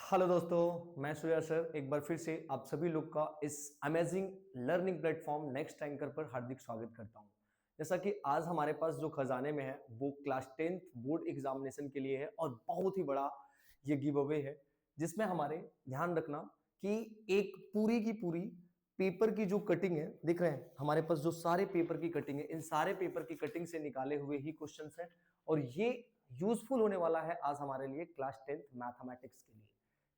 Hello दोस्तों, मैं Surya sir एक बार फिर से आप सभी लोग का इस amazing learning platform next anchor पर हार्दिक स्वागत करता हूं। जैसा कि आज हमारे पास जो खजाने में है वो क्लास 10th बोर्ड एग्जामिनेशन के लिए है और बहुत ही बड़ा ये गिव अवे है, जिसमें हमारे ध्यान रखना कि एक पूरी की पूरी पेपर की जो कटिंग है, दिख रहे हैं हमारे पास जो सारे पेपर की कटिंग है, इन सारे पेपर की कटिंग से निकाले हुए ही क्वेश्चंस हैं और ये यूजफुल होने वाला है आज हमारे लिए क्लास 10th मैथमेटिक्स के लिए।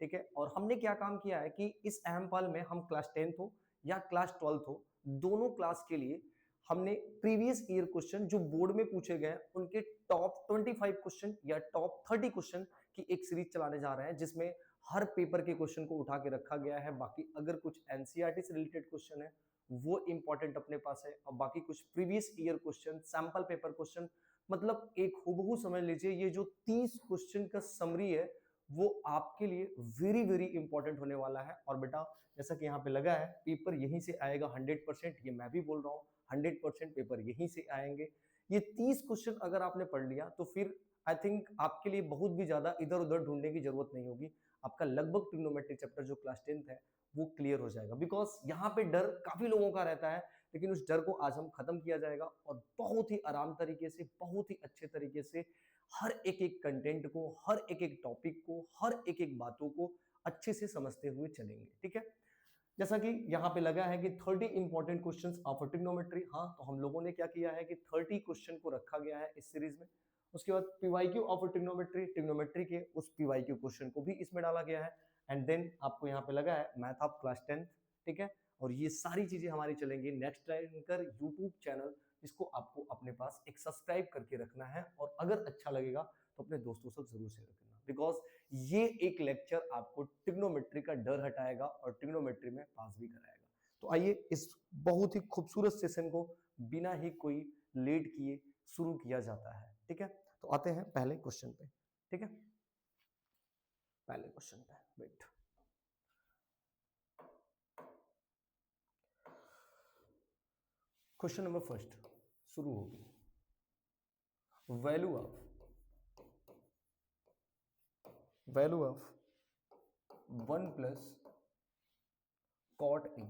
ठीक है, और हमने क्या काम किया है कि इस अहम पल में हम क्लास 10th हो या क्लास 12th हो, दोनों क्लास के लिए हमने प्रीवियस ईयर क्वेश्चन जो बोर्ड में पूछे गए उनके टॉप 25 क्वेश्चन या टॉप 30 क्वेश्चन की एक सीरीज चलाने जा रहे हैं, जिसमें हर पेपर के क्वेश्चन को उठा के रखा गया है। बाकी अगर कुछ एनसीईआरटी से रिलेटेड क्वेश्चन है वो इंपॉर्टेंट अपने पास है, और बाकी कुछ previous year question, sample paper question, मतलब एक हुबहू समझ लीजिए ये जो 30 क्वेश्चन का समरी है वो आपके लिए वेरी वेरी इंपॉर्टेंट होने वाला है। और बेटा, जैसा कि यहाँ पे लगा है पेपर यहीं से आएगा 100%, ये मैं भी बोल रहा हूँ 100% पेपर यहीं से आएंगे। ये 30 क्वेश्चन अगर आपने पढ़ लिया तो फिर आई थिंक आपके लिए बहुत भी ज्यादा इधर उधर ढूंढने की जरूरत नहीं होगी। आपका लगभग ट्रिग्नोमेट्री चैप्टर जो क्लास 10th है वो क्लियर हो जाएगा, बिकॉज यहाँ पे डर काफी लोगों का रहता है, लेकिन उस डर को आज हम खत्म किया जाएगा और बहुत ही आराम तरीके से, बहुत ही अच्छे तरीके से हर एक एक कंटेंट को, हर एक एक टॉपिक को, हर एक एक बातों को अच्छे से समझते हुए चलेंगे। ठीक है, जैसा कि यहाँ पे लगा है कि 30 इंपॉर्टेंट क्वेश्चंस ऑफ ट्रिग्नोमेट्री। हाँ, तो हम लोगों ने क्या किया है कि 30 क्वेश्चन को रखा गया है इस सीरीज में। उसके बाद पीवाईक्यू ऑफ ट्रिग्नोमेट्री, ट्रिग्नोमेट्री के उस पीवाईक्यू क्वेश्चन को भी इसमें डाला गया है। एंड देन आपको यहाँ पे लगा है मैथ ऑफ क्लास 10th। ठीक है, और ये सारी चीजें हमारी चलेंगी नेक्स्ट एंकर यूट्यूब चैनल, जिसको आपको अपने पास एक सब्सक्राइब करके रखना है, और अगर अच्छा लगेगा तो अपने दोस्तों से जरूर शेयर करना, बिकॉज ये एक लेक्चर आपको ट्रिग्नोमेट्री का डर हटाएगा और ट्रिग्नोमेट्री में पास भी कराएगा। तो आइए इस बहुत ही खूबसूरत सेशन को बिना ही कोई लेट किए शुरू किया जाता है। ठीक है, तो आते हैं पहले क्वेश्चन पे। ठीक है, पहले क्वेश्चन पे वेट। क्वेश्चन नंबर फर्स्ट शुरू होगी। Value of 1 plus cot A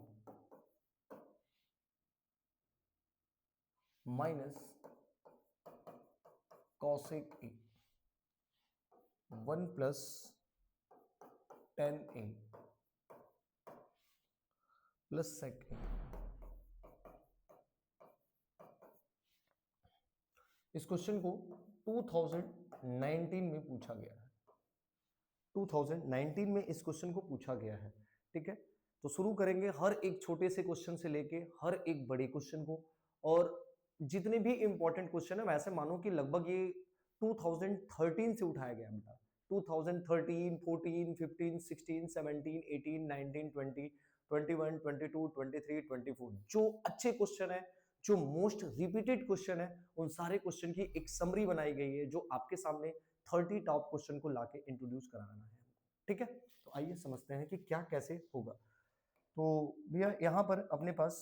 minus cosec A 1 plus tan A plus sec A. इस क्वेश्चन को 2019 में पूछा गया है। 2019 में इस क्वेश्चन को पूछा गया है। ठीक है, तो शुरू करेंगे हर एक छोटे से क्वेश्चन से लेके हर एक बड़े क्वेश्चन को, और जितने भी इंपॉर्टेंट क्वेश्चन है वैसे मानो कि लगभग ये 2013 से उठाया गया बेटा। 2013, 14, 15, 16, 17, 18, 19, 20, 21, 22, 23, 24 जो अच्छे क्वेश्चन है, जो मोस्ट रिपीटेड क्वेश्चन है, उन सारे क्वेश्चन की एक समरी बनाई गई है जो आपके सामने 30 टॉप क्वेश्चन को लाके इंट्रोड्यूस कराना है। ठीक है, तो आइए समझते हैं कि क्या कैसे होगा। तो भैया यहाँ पर अपने पास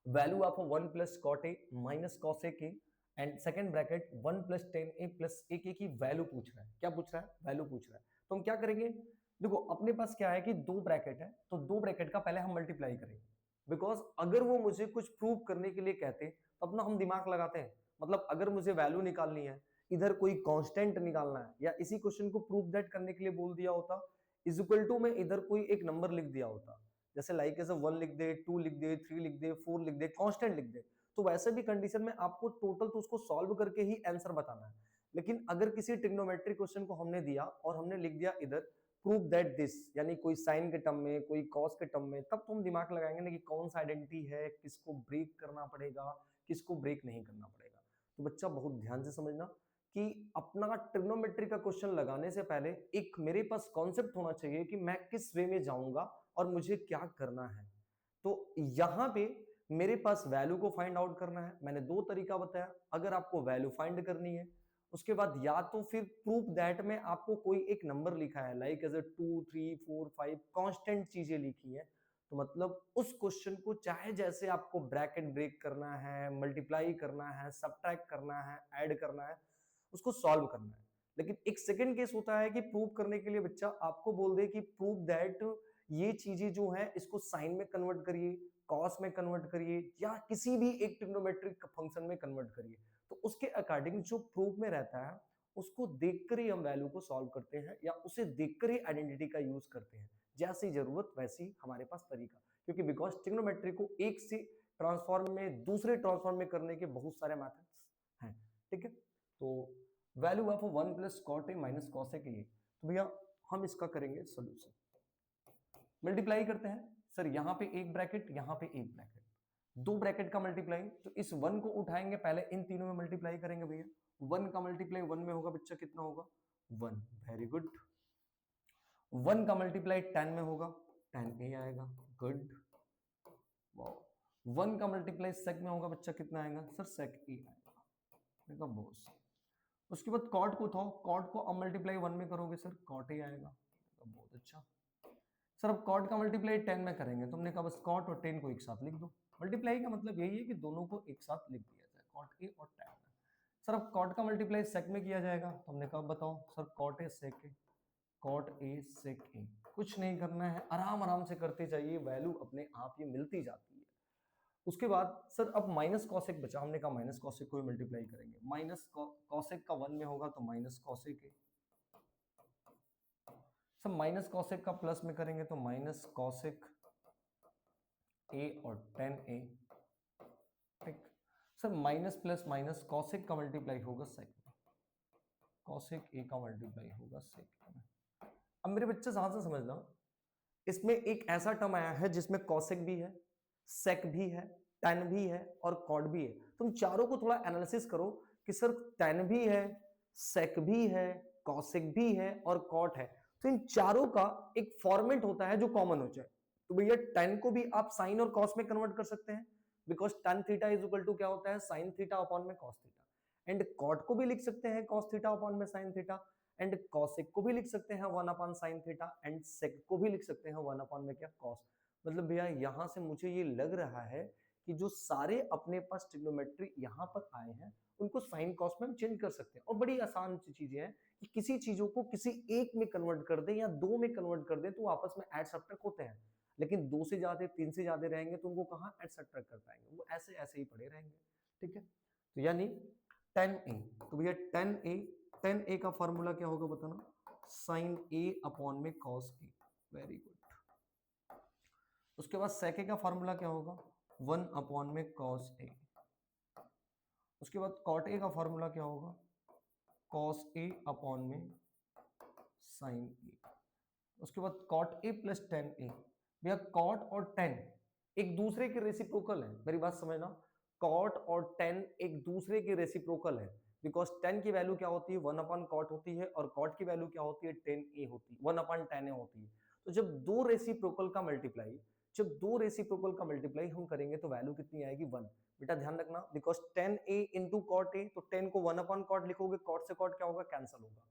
value of 1 plus cot A minus cos A के and second bracket 1 plus tan A plus A के की वैल्यू पूछ रहा है। क्या पूछ रहा है? वैल्यू पूछ रहा है। तो हम क्या करेंगे, देखो अपने पास क्या है कि दो ब्रैकेट है, तो दो ब्रैकेट का पहले हम मल्टीप्लाई करेंगे, बिकॉज अगर वो मुझे कुछ प्रूव करने के लिए कहते तो अपना हम दिमाग लगाते हैं। मतलब अगर मुझे वैल्यू निकालनी है, इधर कोई कांस्टेंट निकालना है, या इसी क्वेश्चन को प्रूव दैट करने के लिए बोल दिया होता इज इक्वल टू में इधर कोई एक नंबर लिख दिया होता, जैसे लाइक ऐसे 1 लिख दे, 2 लिख दे, 3 लिख दे, 4 लिख दे, कांस्टेंट लिख दे, तो वैसे भी कंडीशन में आपको टोटल तो उसको सॉल्व करके ही आंसर बताना है। लेकिन अगर किसी ट्रिग्नोमेट्रिक क्वेश्चन को हमने दिया और हमने लिख दिया इधर प्रूव दैट दिस, यानी कोई साइन के टर्म में, कोई कॉस के टर्म में, तब तो हम दिमाग लगाएंगे ना कि कौन सा आइडेंटिटी है, किसको ब्रेक करना पड़ेगा, किसको ब्रेक नहीं करना पड़ेगा। तो बच्चा बहुत ध्यान से समझना कि अपना ट्रिग्नोमेट्री का क्वेश्चन लगाने से पहले एक मेरे पास कॉन्सेप्ट होना चाहिए कि मैं किस वे में जाऊंगा और मुझे क्या करना है। तो यहां पे मेरे पास वैल्यू को फाइंड आउट करना है। मैंने दो तरीका बताया, अगर आपको वैल्यू फाइंड करनी है उसके बाद या तो फिर प्रूफ दैट में आपको कोई एक नंबर लिखा है, लाइक एज ए 2, 3, 4, 5 कांस्टेंट चीजें लिखी है, तो मतलब उस क्वेश्चन को चाहे जैसे आपको ब्रैकेट ब्रेक करना है, मल्टीप्लाई करना है, सब्ट्रैक्ट करना है, ऐड करना है, उसको सॉल्व करना है। लेकिन एक सेकंड केस होता है कि प्रूव करने के लिए बच्चा आपको बोल दे कि प्रूव दैट ये चीजें जो है इसको साइन में कन्वर्ट करिए, कॉस में कन्वर्ट करिए, या किसी भी एक ट्रिग्नोमेट्रिक फंक्शन में कन्वर्ट करिए। तो उसके अकॉर्डिंग जो प्रूफ में रहता है उसको देखकर ही हम वैल्यू को सॉल्व करते हैं, या उसे देखकर ही आइडेंटिटी का यूज करते हैं। जैसी जरूरत वैसी हमारे पास तरीका, क्योंकि बिकॉज ट्रिग्नोमेट्री को एक से ट्रांसफॉर्म में दूसरे ट्रांसफॉर्म में करने के बहुत सारे मेथड्स हैं। ठीक है, तो value of 1 plus cot A minus cos A के लिए तो भैया हम इसका करेंगे सोल्यूशन, मल्टीप्लाई करते हैं। सर यहाँ पे एक ब्रैकेट, यहाँ पे एक ब्रैकेट, दो ब्रैकेट का मल्टीप्लाई, तो इस 1 को उठाएंगे पहले, इन तीनों में मल्टीप्लाई करेंगे भैया। 1 का मल्टीप्लाई 1 में होगा बच्चा, कितना होगा 1, वेरी गुड। 1 का मल्टीप्लाई 10 में होगा, 10a आएगा, गुड। 1 का मल्टीप्लाई सेक में होगा बच्चा, कितना आएगा सर, सेक ए आएगा, बहुत। उसके बाद कॉट को उठाओ, कॉट को अब मल्टीप्लाई 1 में करोगे सर, कॉट ए आएगा, बहुत अच्छा। सर अब कॉट का मल्टीप्लाई 10 में करेंगे, तुमने कहा बस कॉट और 10 को एक साथ लिख दो। मल्टीप्लाई का मतलब यही है कि दोनों को एक साथ लिख दिया जाए, कॉट ए और 10 में। सर अब कॉट का मल्टीप्लाई सेक में किया जाएगा, तुमने कहा बताओ sir, cot A sec A, cot A sec A, कुछ नहीं करना है, आराम आराम से करते जाइए, वैल्यू अपने आप ये मिलती जाती है। उसके बाद सर अब माइनस कॉसेक बचा, हमने कहा माइनस कॉसेक को मल्टीप्लाई करेंगे, माइनस कॉसेक का 1 में होगा तो माइनस कॉसेक ए, सर माइनस कॉसेक का प्लस में करेंगे तो माइनस कॉसेक ए और 10a, ठीक। Sir minus plus minus cosec का मल्टीप्लाई होगा सेक में, कॉसेक ए का मल्टीप्लाई होगा सेक में। अब मेरे बच्चे ध्यान से समझना, इसमें एक ऐसा टर्म आया है जिसमें कॉसेक भी है, सेक भी है, tan भी है और कॉट भी है। तुम चारों को थोड़ा एनालिसिस करो कि सर tan भी है, सेक भी है, कॉसेक भी है और कॉट है, तो इन चारों का एक फॉर्मेट होता है जो कॉमन हो जाए। तो भैया tan को भी आप साइन और कॉस में कन्वर्ट कर सकते हैं, because tan theta is equal to क्या होता है, साइन थीटा अपॉन में कॉस थीटा। एंड कॉट को भी लिख सकते हैं कॉस थीटा अपॉन में साइन थीटा, एंड कॉसेक को भी लिख सकते हैं 1 upon sine theta, and sec को भी लिख सकते हैं 1 अपॉन में क्या, कॉस। मतलब भैया यहां से मुझे ये लग रहा है कि जो सारे अपने पास ट्रिग्नोमेट्री यहाँ पर आए हैं उनको साइन कॉस में हम चेंज कर सकते हैं, और बड़ी आसान सी चीजें हैं कि किसी चीजों को किसी एक में कन्वर्ट कर दें या दो में कन्वर्ट कर दें तो आपस में ऐड सब्ट्रैक्ट होते हैं, लेकिन 2 से ज्यादा 3 से ज्यादा रहेंगे तो उनको कहाँ ऐड सब्ट्रैक्ट कर पाएंगे, वो ऐसे ऐसे ही पड़े रहेंगे। ठीक है, तो यानी 10a, तो भैया 10a का फॉर्मूला क्या होगा बताना, साइन a अपॉन में कॉस a, वेरी गुड। उसके बाद सेक का फॉर्मूला क्या होगा, 1 अपॉन में कॉस ए। उसके बाद कॉट ए का फॉर्मूला क्या होगा, कॉस ए अपॉन में साइन ए। उसके बाद कॉट ए प्लस 10a, भैया कॉट और 10 एक दूसरे के रेसिप्रोकल है, मेरी बात समझना, कॉट और 10 एक दूसरे के रेसिप्रोकल है, बिकॉज 10 की वैल्यू क्या होती है 1 अपॉन कॉट होती है, और कॉट की वैल्यू क्या होती है 10a होती है, 1 अपॉन 10a होती है। तो जब दो रेसिप्रोकल का मल्टीप्लाई, जब दो रेसिप्रोकल का मल्टीप्लाई हम करेंगे तो वैल्यू कितनी आएगी 1। बेटा ध्यान रखना, because 10a into cot A, तो 10 को 1 अपॉन कॉट लिखोगे, कॉट से कॉट क्या होगा, कैंसिल होगा।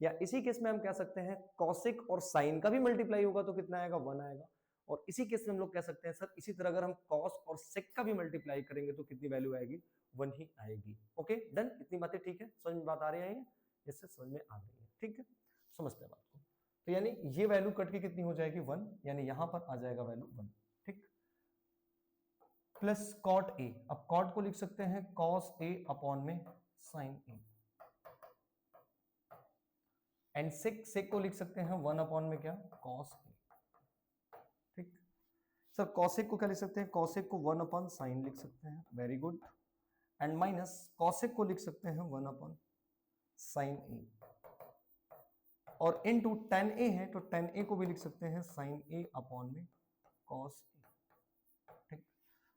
या इसी केस में हम कह सकते हैं कॉसेक और साइन का भी मल्टीप्लाई होगा तो कितना आएगा, 1 आएगा। और इसी केस में हम लोग कह सकते हैं सर इसी तरह अगर हम कॉस और सेक का भी मल्टीप्लाई करेंगे तो कितनी वैल्यू आएगी, 1 ही आएगी। ओके डन, इतनी बातें ठीक है, समझ में बात आ रही है, इससे समझ में आ गई है, ठीक है, समझते हैं बात को। तो यानी ये वैल्यू कट के कितनी हो जाएगी 1, यानी यहां पर आ जाएगा वैल्यू 1, ठीक। प्लस कॉट ए, अब कॉट को लिख सकते हैं कॉस ए अपॉन में साइन ए, एंड सेक को लिख सकते हैं 1 अपॉन में क्या, कॉस ए, ठीक। सर कॉसेक को क्या लिख सकते हैं, कॉसेक को 1 अपॉन साइन लिख सकते हैं, very good. And minus cosec को लिख सकते हैं 1 अपॉन साइन ए, और इनटू tan a है तो tan a को भी लिख सकते हैं sin a अपॉन में cos a, ठीक।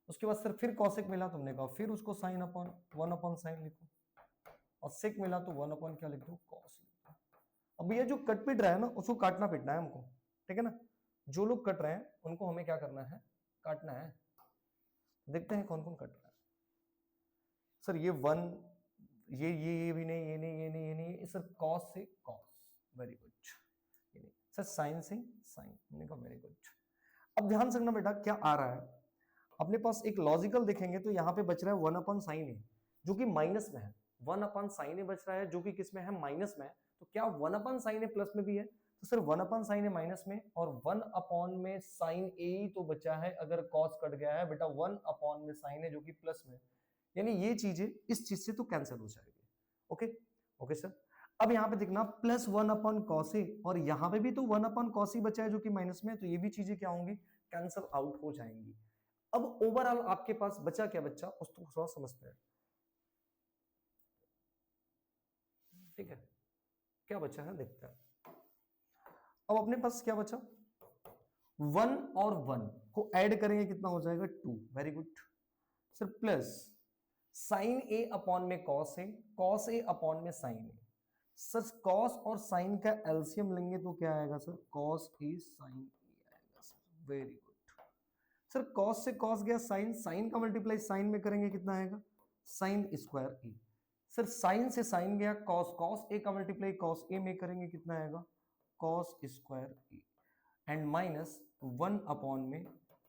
उसके बाद सर फिर cosec मिला, तुमने कहा फिर उसको sin अपॉन 1 अपॉन साइन लिखो, और sec मिला तो 1 अपॉन क्या लिख दो, cos लिखो। अब ये जो कट पिट रहा है ना उसको काटना पिटना है हमको, ठीक है ना, जो लोग कट रहे हैं उनको हमें क्या करना है, काटना है। देखते हैं कौन कौन कट रहा है। सर ये 1, ये भी नहीं, ये नहीं, ये नहीं, ये नहीं, सर cos से cos, very good. Sir sine से साइन, हमने कहा वेरी गुड। अब ध्यान से रखना बेटा क्या आ रहा है, अपने पास एक लॉजिकल देखेंगे तो यहाँ पे बच रहा है 1 अपॉन साइन ए जो कि माइनस में है, 1 अपॉन साइन ए बच रहा है जो कि किस में है, माइनस में है। तो क्या 1/sin ए प्लस में भी है? तो सर 1/sin ए माइनस में और 1 में sin ए ही तो बचा है, अगर cos कट गया है बेटा 1 में sin ए जो कि प्लस में, यानी ये चीजें इस चीज से तो कैंसिल हो जाएगी। Okay okay sir. अब यहाँ पे देखना प्लस 1/cos ए और यहाँ पे भी तो 1/cos ई बचा है जो कि माइनस में है, तो ये भी चीजें क्या होंगी, कैंसिल आउट हो जाएंगी। अब ओवरऑल आपके पास बचा क्या, बच्चा उसको थोड़ा समझते हैं। ठीक है, क्या बचा है देखते हैं। अब अपने पास क्या बचा, 1 और 1 को ऐड करेंगे कितना हो जाएगा 2, very good sir, plus sine A upon में cos A, cos A upon में साइन ए। सर कॉस और साइन का एलसीएम लेंगे तो क्या आएगा sir, cos A sine A आएगा sir, very good sir. Cos से कॉस गया साइन, साइन का मल्टीप्लाई साइन में करेंगे कितना आएगा, sine square A. Sir sine से साइन गया कॉस, कॉस ए का मल्टीप्लाई कॉस ए में करेंगे कितना आएगा, cos square A and minus 1 में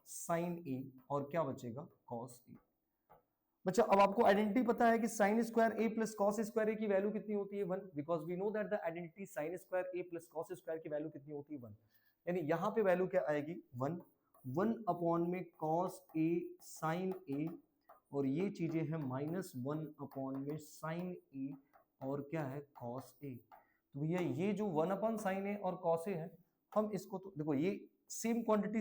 साइन ए और क्या बचेगा कॉस ए। बच्चा अब आपको आइडेंटिटी पता है कि sine square A plus cos square A की वैल्यू कितनी होती है 1, because we know that the identity sine square A plus cos square की वैल्यू कितनी होती है 1, यानी यहां पे वैल्यू क्या आएगी 1, 1 में कॉस ए साइन ए और ये चीजें हैं माइनस 1 में साइन ए और क्या है कॉस ए। तो भैया ये जो 1/sin ए और कॉस ए है, हम इसको तो देखो ये सेम क्वांटिटी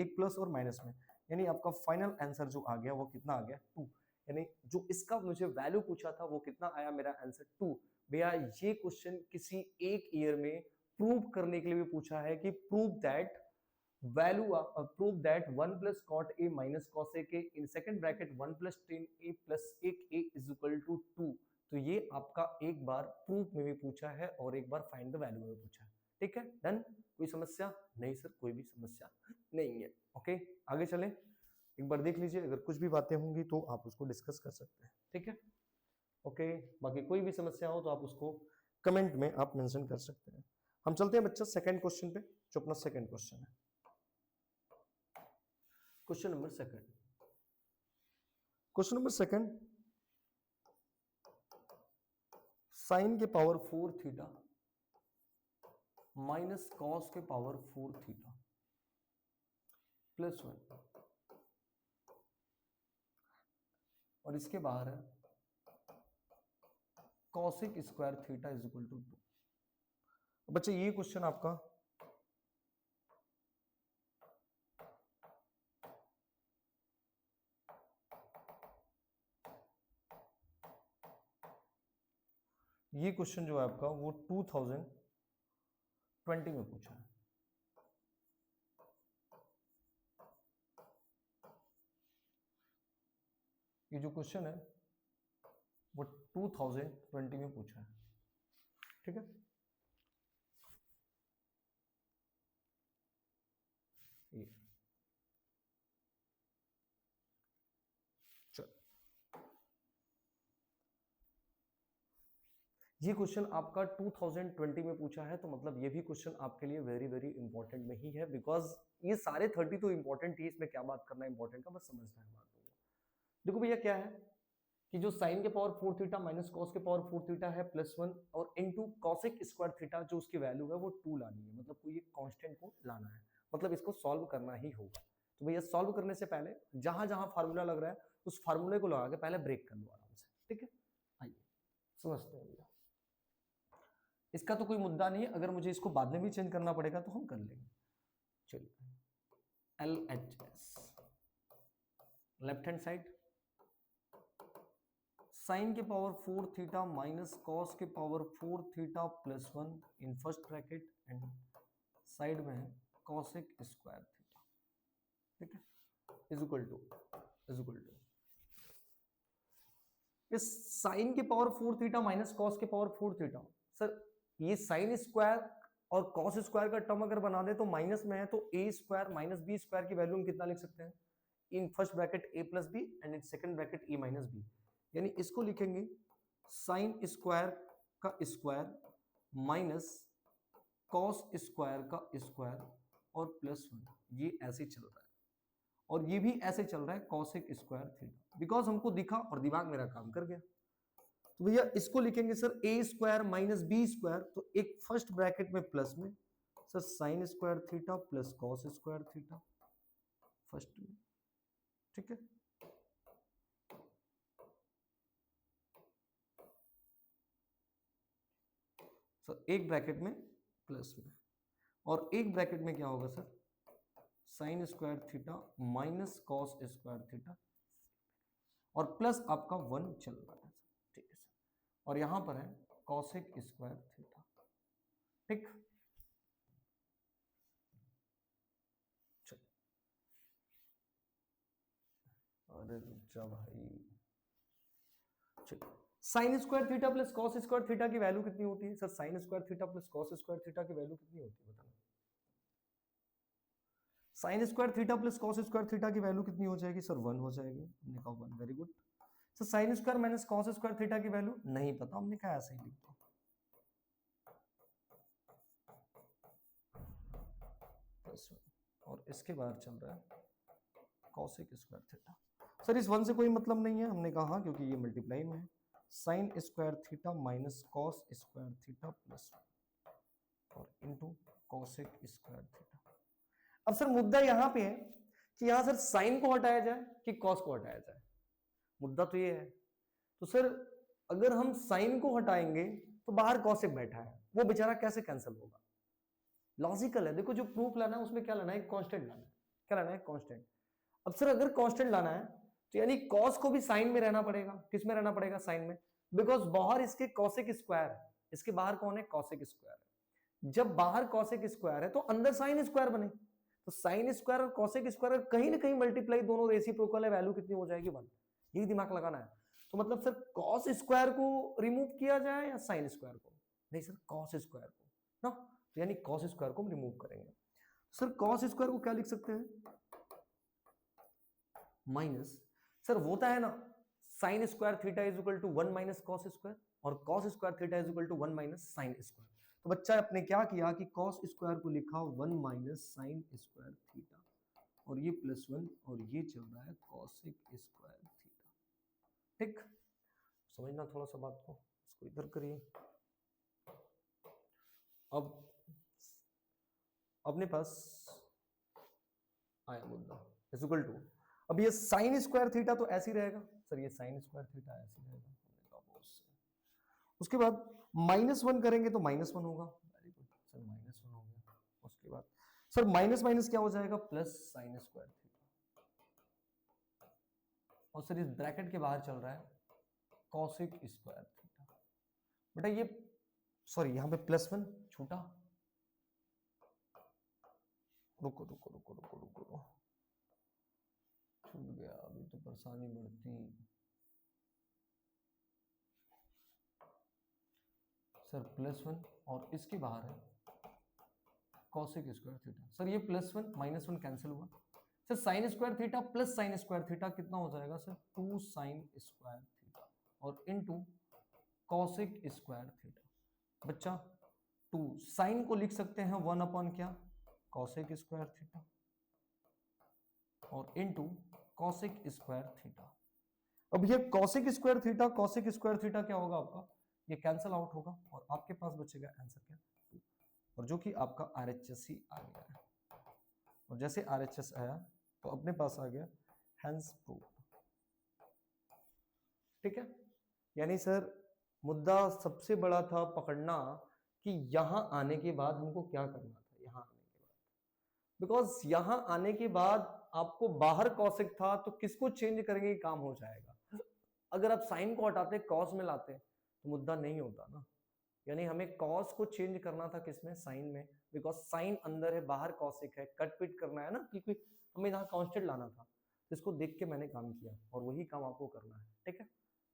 एक प्लस और माइनस में, यानी आपका फाइनल आंसर जो आ गया वो कितना आ गया 2, यानी जो इसका मुझे वैल्यू पूछा था वो कितना आया, मेरा आंसर 2। भैया ये क्वेश्चन किसी एक ईयर में प्रूव करने के लिए भी पूछा है कि prove that value prove that 1 plus cot A minus cos A के in second bracket 1 plus tan A plus एक ए इज इक्वल टू 2। तो ये आपका एक बार प्रूफ में भी पूछा है और एक बार फाइंड द वैल्यू में भी पूछा है। ठीक है, डन। कोई समस्या नहीं सर, कोई भी समस्या नहीं है। ओके आगे चलें, एक बार देख लीजिए, अगर कुछ भी बातें होंगी तो आप उसको डिस्कस कर सकते हैं। ठीक है ओके, बाकी कोई भी समस्या हो तो आप उसको कमेंट में आप मेंशन कर सकते हैं। हम चलते हैं बच्चा सेकंड क्वेश्चन पे, जो अपना सेकंड क्वेश्चन है, question number second. Question number second, sine के पावर 4 थीटा माइनस कॉस के पावर 4 थीटा प्लस 1 और इसके बाहर है cosec square theta is equal to 2। बच्चे ये क्वेश्चन आपका ये क्वेश्चन जो है आपका वो 2020 में पूछा है। ये जो क्वेश्चन है वो 2020 में पूछा है। ठीक है, ये चल, ये क्वेश्चन आपका 2020 में पूछा है, तो मतलब ये भी क्वेश्चन आपके लिए वेरी वेरी इंपॉर्टेंट नहीं है, बिकॉज ये सारे 30 तो इंपॉर्टेंट ही, इसमें क्या बात करना है इंपॉर्टेंट का, बस समझना है बात। देखो भैया क्या है कि जो साइन के पावर 4 थीटा माइनस कॉस के पावर 4 थीटा है प्लस 1 और इनटू कॉसिक स्क्वायर थीटा जो उसकी वैल्यू है वो 2 लानी है, मतलब कोई एक कांस्टेंट को लाना है, मतलब इसको सॉल्व करना ही होगा। तो भैया सॉल्व करने से पहले जहां जहां फार्मूला लग रहा है उस फार्मूले को लगा के पहले ब्रेक कर लो आराम से। ठीक है, आइए समझते हैं भैया। इसका तो कोई मुद्दा नहीं है, अगर मुझे इसको बाद में भी चेंज करना पड़ेगा तो हम कर लेंगे। चलिए LHS left hand side sine के पावर 4 थीटा माइनस कॉस के power 4 theta plus 1 in first bracket and side में है कॉसिक स्क्वायर थीटा। ठीक है, इज इक्वल टू इस साइन के पावर 4 थीटा माइनस कॉस के पावर 4 थीटा। सर ये साइन स्क्वायर और कॉस स्क्वायर का टर्म अगर बना दे तो माइनस में है, तो A square minus B square की वैल्यू हम कितना लिख सकते हैं, in first bracket A plus B and in second bracket A minus B, यानी इसको लिखेंगे साइन स्क्वायर का स्क्वायर माइनस कॉस स्क्वायर का स्क्वायर और प्लस 1, ये ऐसे चल रहा है और ये भी ऐसे चल रहा है कॉसिक स्क्वायर थीटा, बिकॉज हमको दिखा और दिमाग मेरा काम कर गया। तो भैया इसको लिखेंगे sir A square minus B square, तो एक फर्स्ट ब्रैकेट में प्लस में sir sine square theta plus cos square theta first में, ठीक है। सर एक ब्रैकेट में प्लस में और एक ब्रैकेट में क्या होगा sir sine square theta minus cos square theta और प्लस आपका 1 चल रहा है, ठीक है सर। और यहां पर है कॉसेक स्क्वायर थीटा, ठीक। अरे रुचा भाई, sign square theta plus cos square theta की वैल्यू कितनी होती है sir? Sine square theta plus cos square theta की वैल्यू कितनी होती है बताना। Sign square theta plus cos square theta की वैल्यू कितनी हो जाएगी सर? 1 हो जाएगी। हमने कहा 1, very good. Sir sine square minus cos square theta की वैल्यू नहीं पता, हमने कहा ऐसे ही लिख दो। और इसके बाद चल रहा है कॉसेक स्क्वायर थीटा। सर इस 1 से कोई मतलब नहीं है, हमने कहा क्योंकि ये मल्टीप्लाई में है। Sign square theta minus cos square theta plus और इनटू कॉसेक स्क्वायर थीटा। अब सर मुद्दा यहां पे है कि यहां सर साइन को हटाया जाए कि कॉस को हटाया जाए, मुद्दा तो ये है। तो सर अगर हम साइन को हटाएंगे तो बाहर कॉसेक बैठा है, वो बेचारा कैसे कैंसिल होगा? लॉजिकल है, देखो जो प्रूफ लाना है उसमें क्या लाना है, कांस्टेंट लाना है। क्या लाना है? कांस्टेंट। अब सर अगर कांस्टेंट लाना है तो यानी कॉस को भी साइन में रहना पड़ेगा। किस में रहना पड़ेगा? साइन में, बिकॉज बाहर इसके कॉसेक स्क्वायर है, इसके बाहर कौन है? कॉसेक स्क्वायर है। जब बाहर कॉसेक स्क्वायर है तो अंदर साइन स्क्वायर बने, तो साइन स्क्वायर और कॉसेक स्क्वायर कहीं ना कहीं मल्टीप्लाई, दोनों रेसिप्रोकल है, वैल्यू कितनी हो जाएगी? 1। यही दिमाग लगाना है। तो मतलब सर कॉस स्क्वायर को रिमूव किया जाए या साइन स्क्वायर को? नहीं सर, कॉस स्क्वायर को ना, तो यानी कॉस स्क्वायर को हम रिमूव करेंगे। सर कॉस स्क्वायर को क्या लिख सकते हैं? माइनस, सर होता है ना sine square theta is equal to 1 minus cos square और cos square theta is equal to 1 minus sine square. तो बच्चा अपने क्या किया कि कॉस स्क्वायर को लिखा 1 माइनस साइन स्क्वायर थीटा और ये प्लस 1 और ये चल रहा है कॉसेक स्क्वायर थीटा, ठीक। समझना थोड़ा सा बात को, इसको इधर करिए। अब अपने पास आया मुद्दा इज इक्वल टू, अब ये साइन स्क्वायर थीटा तो ऐसे ही रहेगा सर, ये साइन स्क्वायर थीटा ऐसे ही रहेगा। उसके बाद -1 करेंगे तो -1 होगा, वेरी गुड सर, -1 हो गया। उसके बाद सर माइनस माइनस क्या हो जाएगा? प्लस साइन स्क्वायर थीटा और सर इस ब्रैकेट के बाहर चल रहा है कॉसेक स्क्वायर थीटा। बेटा ये सॉरी यहाँ पे +1 छूटा, रुको रुको रुको रुको रुको रुको, छूट गया, अभी तो परेशानी बढ़ती। सर +1 और इसके बाहर है कॉसेक स्क्वायर थीटा। सर ये +1 -1 कैंसिल हुआ। Sir sine square theta plus sign square theta कितना हो जाएगा सर? 2 साइन स्क्वायर थीटा और इनटू कॉसेक स्क्वायर थीटा। बच्चा 2 साइन को लिख सकते हैं 1 अपॉन क्या? कॉसेक स्क्वायर थीटा और इनटू कॉसेक स्क्वायर थीटा। अब ये cosec square theta cosec square theta क्या होगा आपका? ये कैंसिल आउट होगा और आपके पास बचेगा आंसर क्या? 2, और जो कि आपका RHS ही आ गया है। और जैसे RHS आया तो अपने पास आ गया हैंस प्रूफ, ठीक है। यानी सर मुद्दा सबसे बड़ा था पकड़ना कि यहां आने के बाद हमको क्या करना था। यहां आने के बाद, बिकॉज यहां आने के बाद आपको बाहर कॉसेक था तो किसको चेंज करेंगे काम हो जाएगा। अगर आप साइन को हटाते कॉस में लाते तो मुद्दा नहीं होता ना। यानी हमें कॉस को चेंज करना था किसमें? साइन में, बिकॉज साइन अंदर है बाहर कॉसेक है, कट पिट करना है ना, क्योंकि हमें यहाँ कांस्टेंट लाना था। इसको देख के मैंने काम किया और वही काम आपको करना है, ठीक है।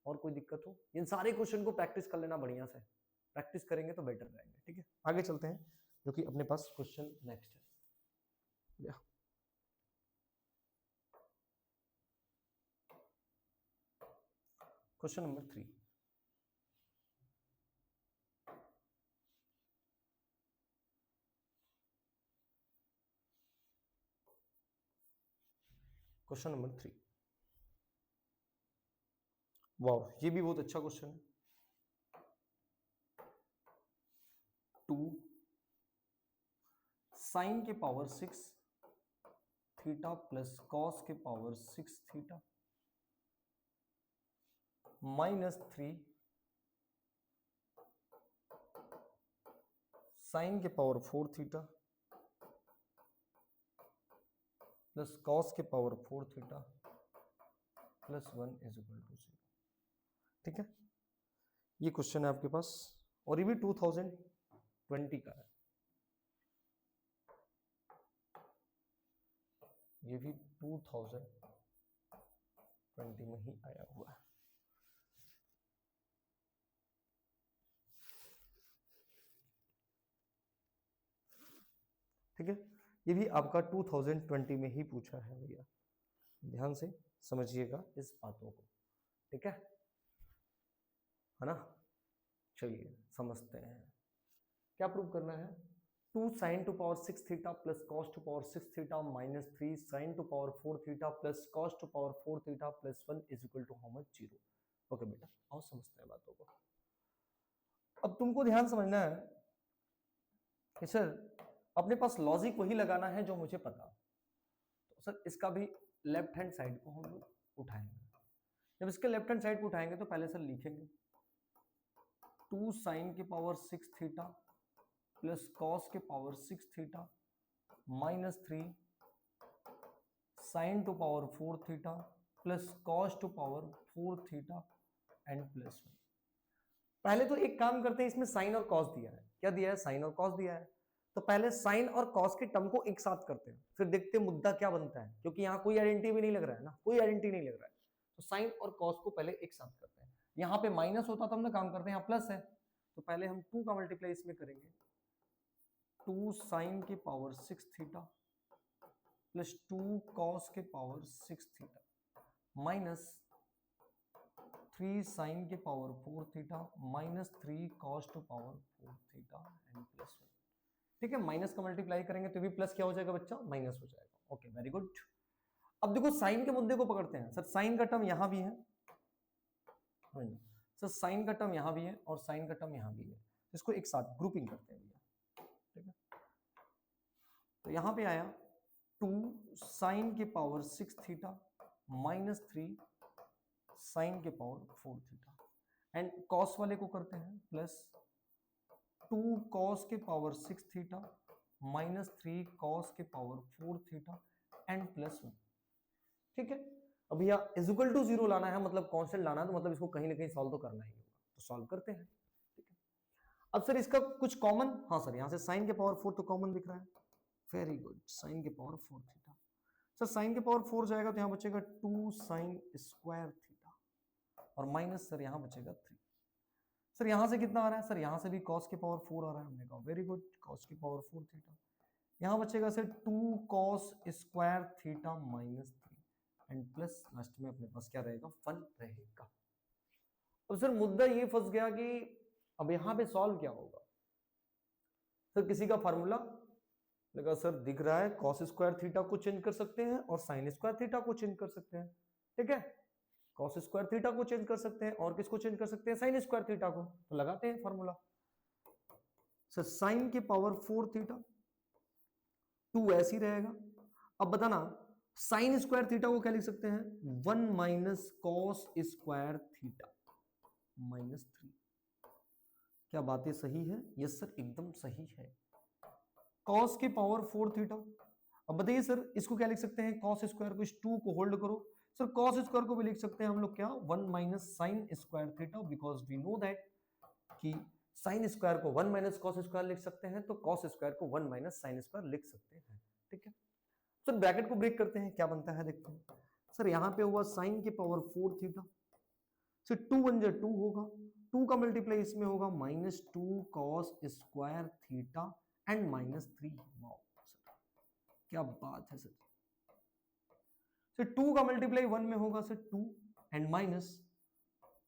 और कोई दिक्कत हो, इन सारे क्वेश्चन को प्रैक्टिस कर लेना बढ़िया से, प्रैक्टिस करेंगे तो बेटर रहेंगे, ठीक है। आगे चलते हैं जो कि अपने पास क्वेश्चन नेक्स्ट है। Question number 3, question number 3। वाह, ये भी बहुत अच्छा क्वेश्चन है। 2 साइन के पावर 6 थीटा प्लस कॉस के पावर 6 थीटा माइनस 3 साइन के पावर 4 थीटा प्लस कॉस के power 4 theta plus 1 is equal to 0। ठीक है, ये क्वेश्चन है आपके पास और ये भी 2020 का है, ये भी 2020 में ही आया हुआ है। ठीक है, ये भी आपका 2020 में ही पूछा है भैया, ध्यान से समझिएगा इस बातों को। ठीक है ना, चलिए समझते हैं क्या प्रूव करना है। 2 sine to power 6 theta plus cos to power 6 theta minus 3 sine to power 4 theta plus cos to power 4 theta plus 1 is equal to how much 0। Okay बेटा, आओ समझते हैं बातों को। अब तुमको ध्यान समझना है कि सर अपने पास लॉजिक वही लगाना है जो मुझे पता, तो सर इसका भी लेफ्ट हैंड साइड को हम लोग उठाएंगे। जब इसके लेफ्ट हैंड साइड को उठाएंगे तो पहले सर लिखेंगे 2 साइन के पावर 6 थीटा प्लस कॉस के power 6 theta minus 3 sine to power 4 theta plus cos to power 4 theta and plus 1। पहले तो एक काम करते हैं, इसमें साइन और कॉस दिया है, क्या दिया है, साइन और कॉस दिया है, तो पहले साइन और कॉस के टर्म को एक साथ करते हैं, फिर देखते हैं मुद्दा क्या बनता है, क्योंकि यहाँ कोई आइडेंटिटी भी नहीं लग रहा है ना, कोई आइडेंटिटी नहीं लग रहा है, तो साइन और कॉस को पहले एक साथ करते हैं। यहाँ पे माइनस होता तो हम ना काम करते हैं, यहाँ प्लस है, तो पहले हम 2 का मल्टीप्लाई इसमें करेंगे, 2 साइन के पावर 6 थीटा प्लस 2 कॉस के पावर 6 थीटा माइनस 3 साइन के power 4 theta minus 3 cos to power 4 theta and plus 1। ठीक है, माइनस का मल्टीप्लाई करेंगे तो भी प्लस क्या हो जाएगा बच्चा, माइनस हो जाएगा। Okay very good. अब देखो साइन के मुद्दे को पकड़ते हैं। सर साइन का टर्म यहां भी है, सर साइन का टर्म यहां भी है और साइन का टर्म यहां भी है, इसको एक साथ ग्रुपिंग करते हैं भैया। ठीक है, तो यहां पे आया 2 साइन के पावर 6 थीटा माइनस 3 साइन के पावर 4 थीटा एंड कॉस वाले को करते हैं प्लस 2 कॉस के पावर 6 थीटा माइनस 3 कॉस के पावर 4 थीटा एंड प्लस 1। ठीक है, अब भैया इज इक्वल टू 0 लाना है, मतलब कांस्टेंट लाना है, तो मतलब इसको कहीं ना कहीं सॉल्व तो करना ही होगा, तो सॉल्व करते हैं। ठीक है, अब सर इसका कुछ कॉमन, हाँ सर यहाँ से साइन के पावर 4 तो कॉमन दिख रहा है, वेरी गुड, साइन के पावर 4 थीटा। सर साइन के पावर 4 जाएगा तो यहाँ बचेगा 2 साइन स्क्वायर थीटा और माइनस सर यहाँ बचेगा 3। सर यहाँ से कितना आ रहा है, सर यहाँ से भी कॉस के पावर 4 आ रहा है, हमने कहा वेरी गुड, कॉस के पावर 4 थीटा। यहाँ बचेगा sir 2 cos square theta minus 3 and plus last में अपने पास क्या रहेगा, 1 रहेगा। अब सर मुद्दा ये फंस गया कि अब यहाँ पे सॉल्व क्या होगा। सर किसी का फार्मूला लगा, सर दिख रहा है कॉस स्क्वायर थीटा को चेंज कर सकते हैं और साइन स्क्वायर थीटा को चेंज कर सकते हैं। ठीक है, कॉस स्क्वायर थीटा को चेंज कर सकते हैं और किसको चेंज कर सकते हैं, साइन स्क्वायर थीटा को, तो लगाते हैं फार्मूला। सर साइन के पावर 4 थीटा 2 ऐसे ही रहेगा। अब बताना साइन स्क्वायर थीटा को क्या लिख सकते हैं, 1 minus cos square theta minus 3। क्या बातें सही है, यस सर एकदम सही है। कॉस के पावर 4 थीटा, अब बताइए सर इसको क्या लिख सकते हैं, कॉस स्क्वायर को, इस 2 को होल्ड करो, सर कॉस स्क्वायर को भी लिख सकते हैं हम लोग क्या, 1 minus sine square theta, because we know that कि साइन स्क्वायर को 1 माइनस कॉस स्क्वायर लिख सकते हैं, तो कॉस स्क्वायर को 1 माइनस साइन स्क्वायर लिख सकते हैं। ठीक है, सर ब्रैकेट को ब्रेक करते हैं, क्या बनता है देखते हैं। सर यहाँ पे हुआ साइन के पावर 4 थीटा, सर 2 1 जा 2 होगा, 2 का मल्टीप्लाई इसमें होगा minus 2 cos square theta and minus 3। Wow sir क्या बात है सर। सर 2 का मल्टीप्लाई 1 में होगा sir 2 and minus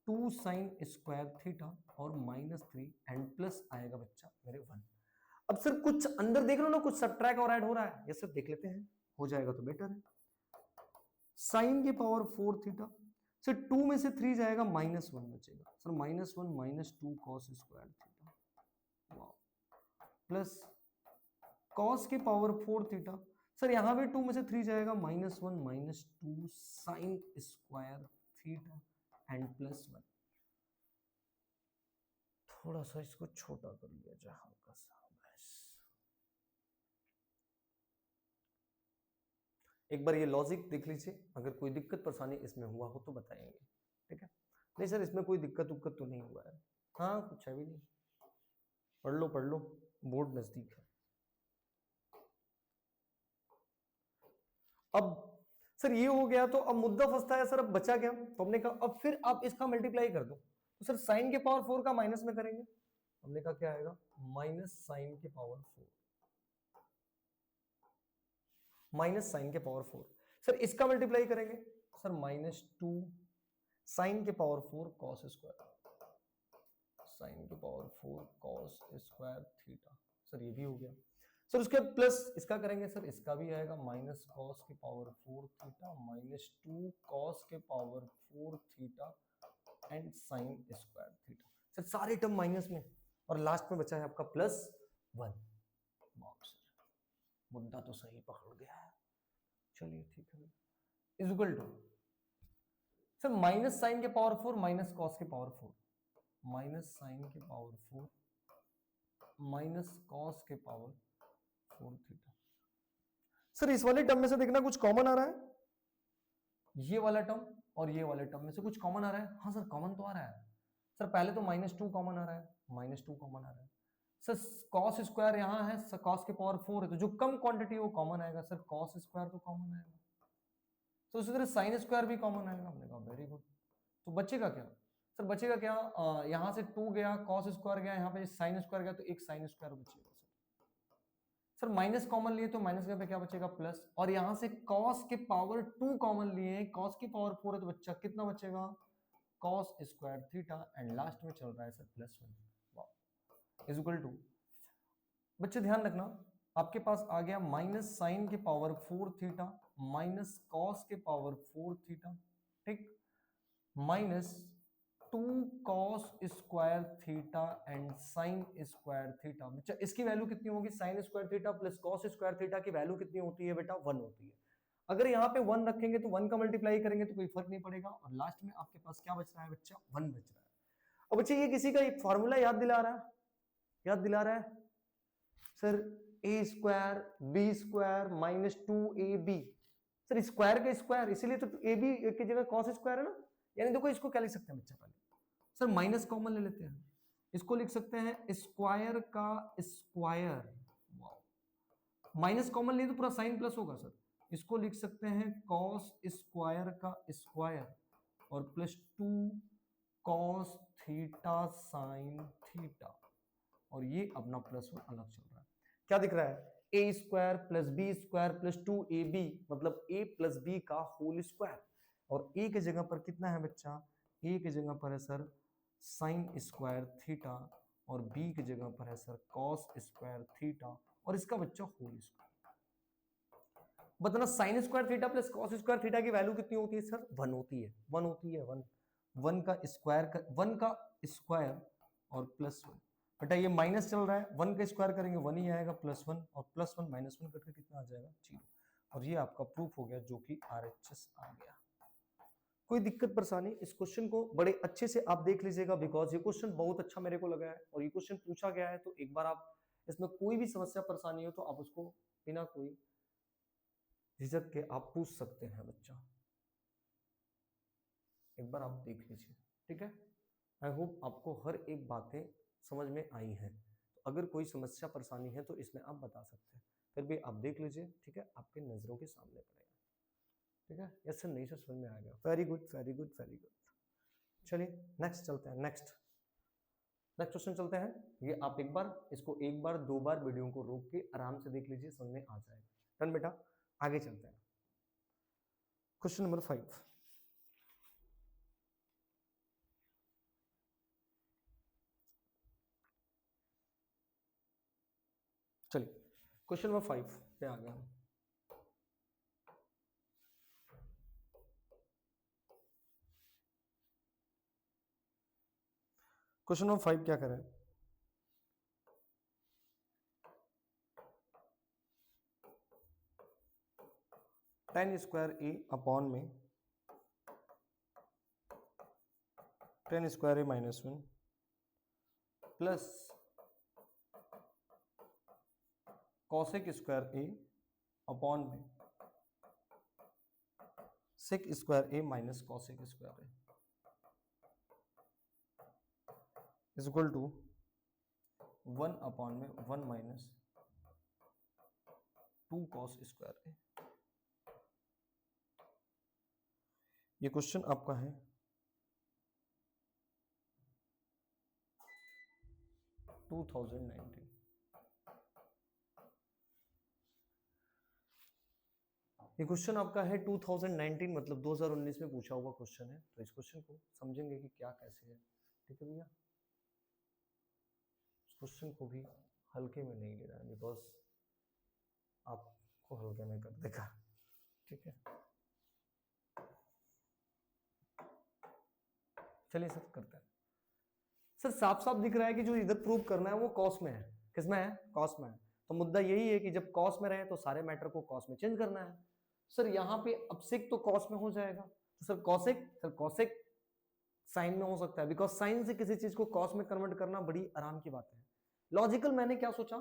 2 sign square theta और माइनस 3 एंड प्लस आएगा बच्चा मेरे 1। अब सर कुछ अंदर देख लो ना, कुछ सब्ट्रैक्ट और ऐड हो रहा है, ये सर देख लेते हैं, हो जाएगा तो बेटर है। साइन के पावर 4 थीटा, सर 2 में से 3 जाएगा माइनस 1 बचेगा, sir minus 1 minus 2 cos square theta. Wow plus cos के पावर 4 थीटा। सर यहां भी 2 में से 3 जाएगा, -1 -2 साइन स्क्वायर थीटा एंड +1। थोड़ा सा इसको छोटा कर लिया जाए हल्का सा, बस। एक बार ये लॉजिक देख लीजिए, अगर कोई दिक्कत परेशानी इसमें हुआ हो तो बताएंगे, ठीक है। नहीं सर इसमें कोई दिक्कत उक्कत तो नहीं हुआ है, हाँ कुछ है भी नहीं, पढ़ लो, बोर्ड नजदीक है। अब सर ये हो गया, तो अब मुद्दा फंसता है सर, अब बचा क्या, तो हमने कहा अब फिर आप इसका मल्टीप्लाई कर दो, तो सर साइन के पावर 4 का माइनस में करेंगे, हमने कहा क्या आएगा, माइनस साइन के पावर 4, माइनस साइन के पावर 4। सर इसका मल्टीप्लाई करेंगे, सर -2 साइन के पावर 4 कॉस स्क्वायर, साइन के power 4 cos square theta. Sir ये भी हो गया। सर उसके बाद प्लस इसका करेंगे, सर इसका भी आएगा माइनस कॉस के पावर 4 थीटा -2 कॉस के power 4 theta and sign square theta. Sir सारे टर्म माइनस में, और लास्ट में बचा है आपका +1। मुद्दा तो सही पकड़ गया है, चलिए ठीक है। Is equal to sir minus sine के पावर 4 माइनस कॉस के पावर 4, माइनस साइन के पावर 4 माइनस कॉस के पावर 4 थीटा। सर इस वाले टर्म में से देखना कुछ कॉमन आ रहा है, ये वाला टर्म और ये वाले टर्म में से कुछ कॉमन आ रहा है, हाँ सर कॉमन तो आ रहा है। सर पहले तो -2 कॉमन आ रहा है, -2 कॉमन आ रहा है। सर कॉस स्क्वायर यहाँ है, सर कॉस के पावर 4 है, तो जो कम क्वांटिटी वो कॉमन आएगा, सर कॉस स्क्वायर तो कॉमन आएगा, तो उसी तरह साइन स्क्वायर भी कॉमन आएगा। हमने कहा वेरी गुड, तो बचेगा क्या, सर बचेगा क्या, यहाँ से 2 गया, कॉस स्क्वायर गया, यहाँ पे साइन स्क्वायर गया, तो एक साइन स्क्वायर बचेगा। सर माइनस कॉमन लिए तो माइनस पे क्या बचेगा, प्लस, और यहाँ से कॉस के पावर 2 कॉमन लिए, कॉस की पावर 4 है तो बच्चा कितना बचेगा, cos square theta and last में चल रहा है सर +1 इज इक्वल टू। बच्चे ध्यान रखना, आपके पास आ गया माइनस साइन के पावर 4 थीटा माइनस कॉस के पावर 4 थीटा, ठीक, minus 2 cos square theta and sign square theta. बच्चा इसकी वैल्यू कितनी होगी, sign square theta plus cos square theta की वैल्यू कितनी होती है बेटा, 1 होती है। अगर यहाँ पे 1 रखेंगे तो 1 का मल्टीप्लाई करेंगे तो कोई फर्क नहीं पड़ेगा, और लास्ट में आपके पास क्या बच रहा है बच्चा, 1 बच रहा है। अब बच्चे ये किसी का एक फॉर्मूला याद दिला रहा है, याद दिला रहा है sir, A square B square -2ab। Sir square का स्क्वायर, इसीलिए तो ए बी की जगह cos स्क्वायर है ना, यानी देखो इसको क्या लिख सकते हैं बच्चा, पहले सर माइनस कॉमन ले लेते हैं, इसको लिख सकते हैं स्क्वायर का स्क्वायर, माइनस कॉमन लिए तो पूरा साइन प्लस होगा सर, इसको लिख सकते हैं कॉस स्क्वायर का स्क्वायर और +2 कॉस थीटा साइन थीटा, और ये अपना +1 अलग चल रहा है। क्या दिख रहा है, A square plus B square plus 2ab, मतलब a प्लस बी का होल स्क्वायर, और a की जगह पर कितना है बच्चा, a की जगह पर है सर साइन स्क्वायर थीटा, और b की जगह पर है सर कॉस स्क्वायर थीटा, और इसका बच्चा होल स्क्वायर। बताना sign square theta plus cos square theta की वैल्यू कितनी होती है सर, 1 होती है, 1 होती है, 1 का स्क्वायर, 1 का स्क्वायर और +1। बेटा ये माइनस चल रहा है, 1 का स्क्वायर करेंगे 1 ही आएगा, +1 और +1 -1 करके कितना आ जाएगा, 0। और ये आपका प्रूफ हो गया, जो कि RHS आ गया। कोई दिक्कत परेशानी, इस क्वेश्चन को बड़े अच्छे से आप देख लीजिएगा, बिकॉज ये क्वेश्चन बहुत अच्छा मेरे को लगा है, और ये क्वेश्चन पूछा गया है, तो एक बार आप इसमें कोई भी समस्या परेशानी हो तो आप उसको बिना कोई झिझक के आप पूछ सकते हैं बच्चा, एक बार आप देख लीजिए, ठीक है। आई होप आपको हर एक बातें समझ में आई हैं, तो अगर कोई समस्या परेशानी है तो इसमें आप बता सकते हैं, फिर भी आप देख लीजिए, ठीक है, आपके नज़रों के सामने पड़ेगा, ठीक है। यस सर, नहीं सर समझ में आ गया, very good very good very good. चलिए नेक्स्ट चलते हैं, नेक्स्ट क्वेश्चन चलते हैं। ये आप एक बार इसको एक बार 2 बार वीडियो को रोक के आराम से देख लीजिए, समझ में आ जाएगा। डन बेटा, आगे चलते हैं। क्वेश्चन नंबर 5, चलिए क्वेश्चन नंबर 5 पे आ गया। क्वेश्चन नंबर 5 क्या करें, टेन स्क्वायर ए अपॉन में tan square A minus one plus cosec square A upon में sec square A minus cosec square A is equal to one upon में one minus two cos square A. ये question आपका है 2019। ये question आपका है 2019 मतलब 2019 में पूछा हुआ क्वेश्चन है, तो इस क्वेश्चन को समझेंगे कि क्या कैसे है। ठीक है भैया, इस क्वेश्चन को भी हल्के में नहीं लेना है बिकॉज आपको हल्के में कर देगा। ठीक है, चलिए सर करते हैं। सर साफ साफ दिख रहा है कि जो इधर प्रूव करना है वो कॉस में है। किसमें है? कॉस में है। तो मुद्दा यही है कि जब कॉस में रहे तो सारे मैटर को कॉस में चेंज करना है। सर यहाँ पे अब सेक तो कॉस में हो जाएगा, तो सर कॉसेक साइन में हो सकता है, बिकॉज साइन से किसी चीज को कॉस में कन्वर्ट करना बड़ी आराम की बात है। लॉजिकल मैंने क्या सोचा,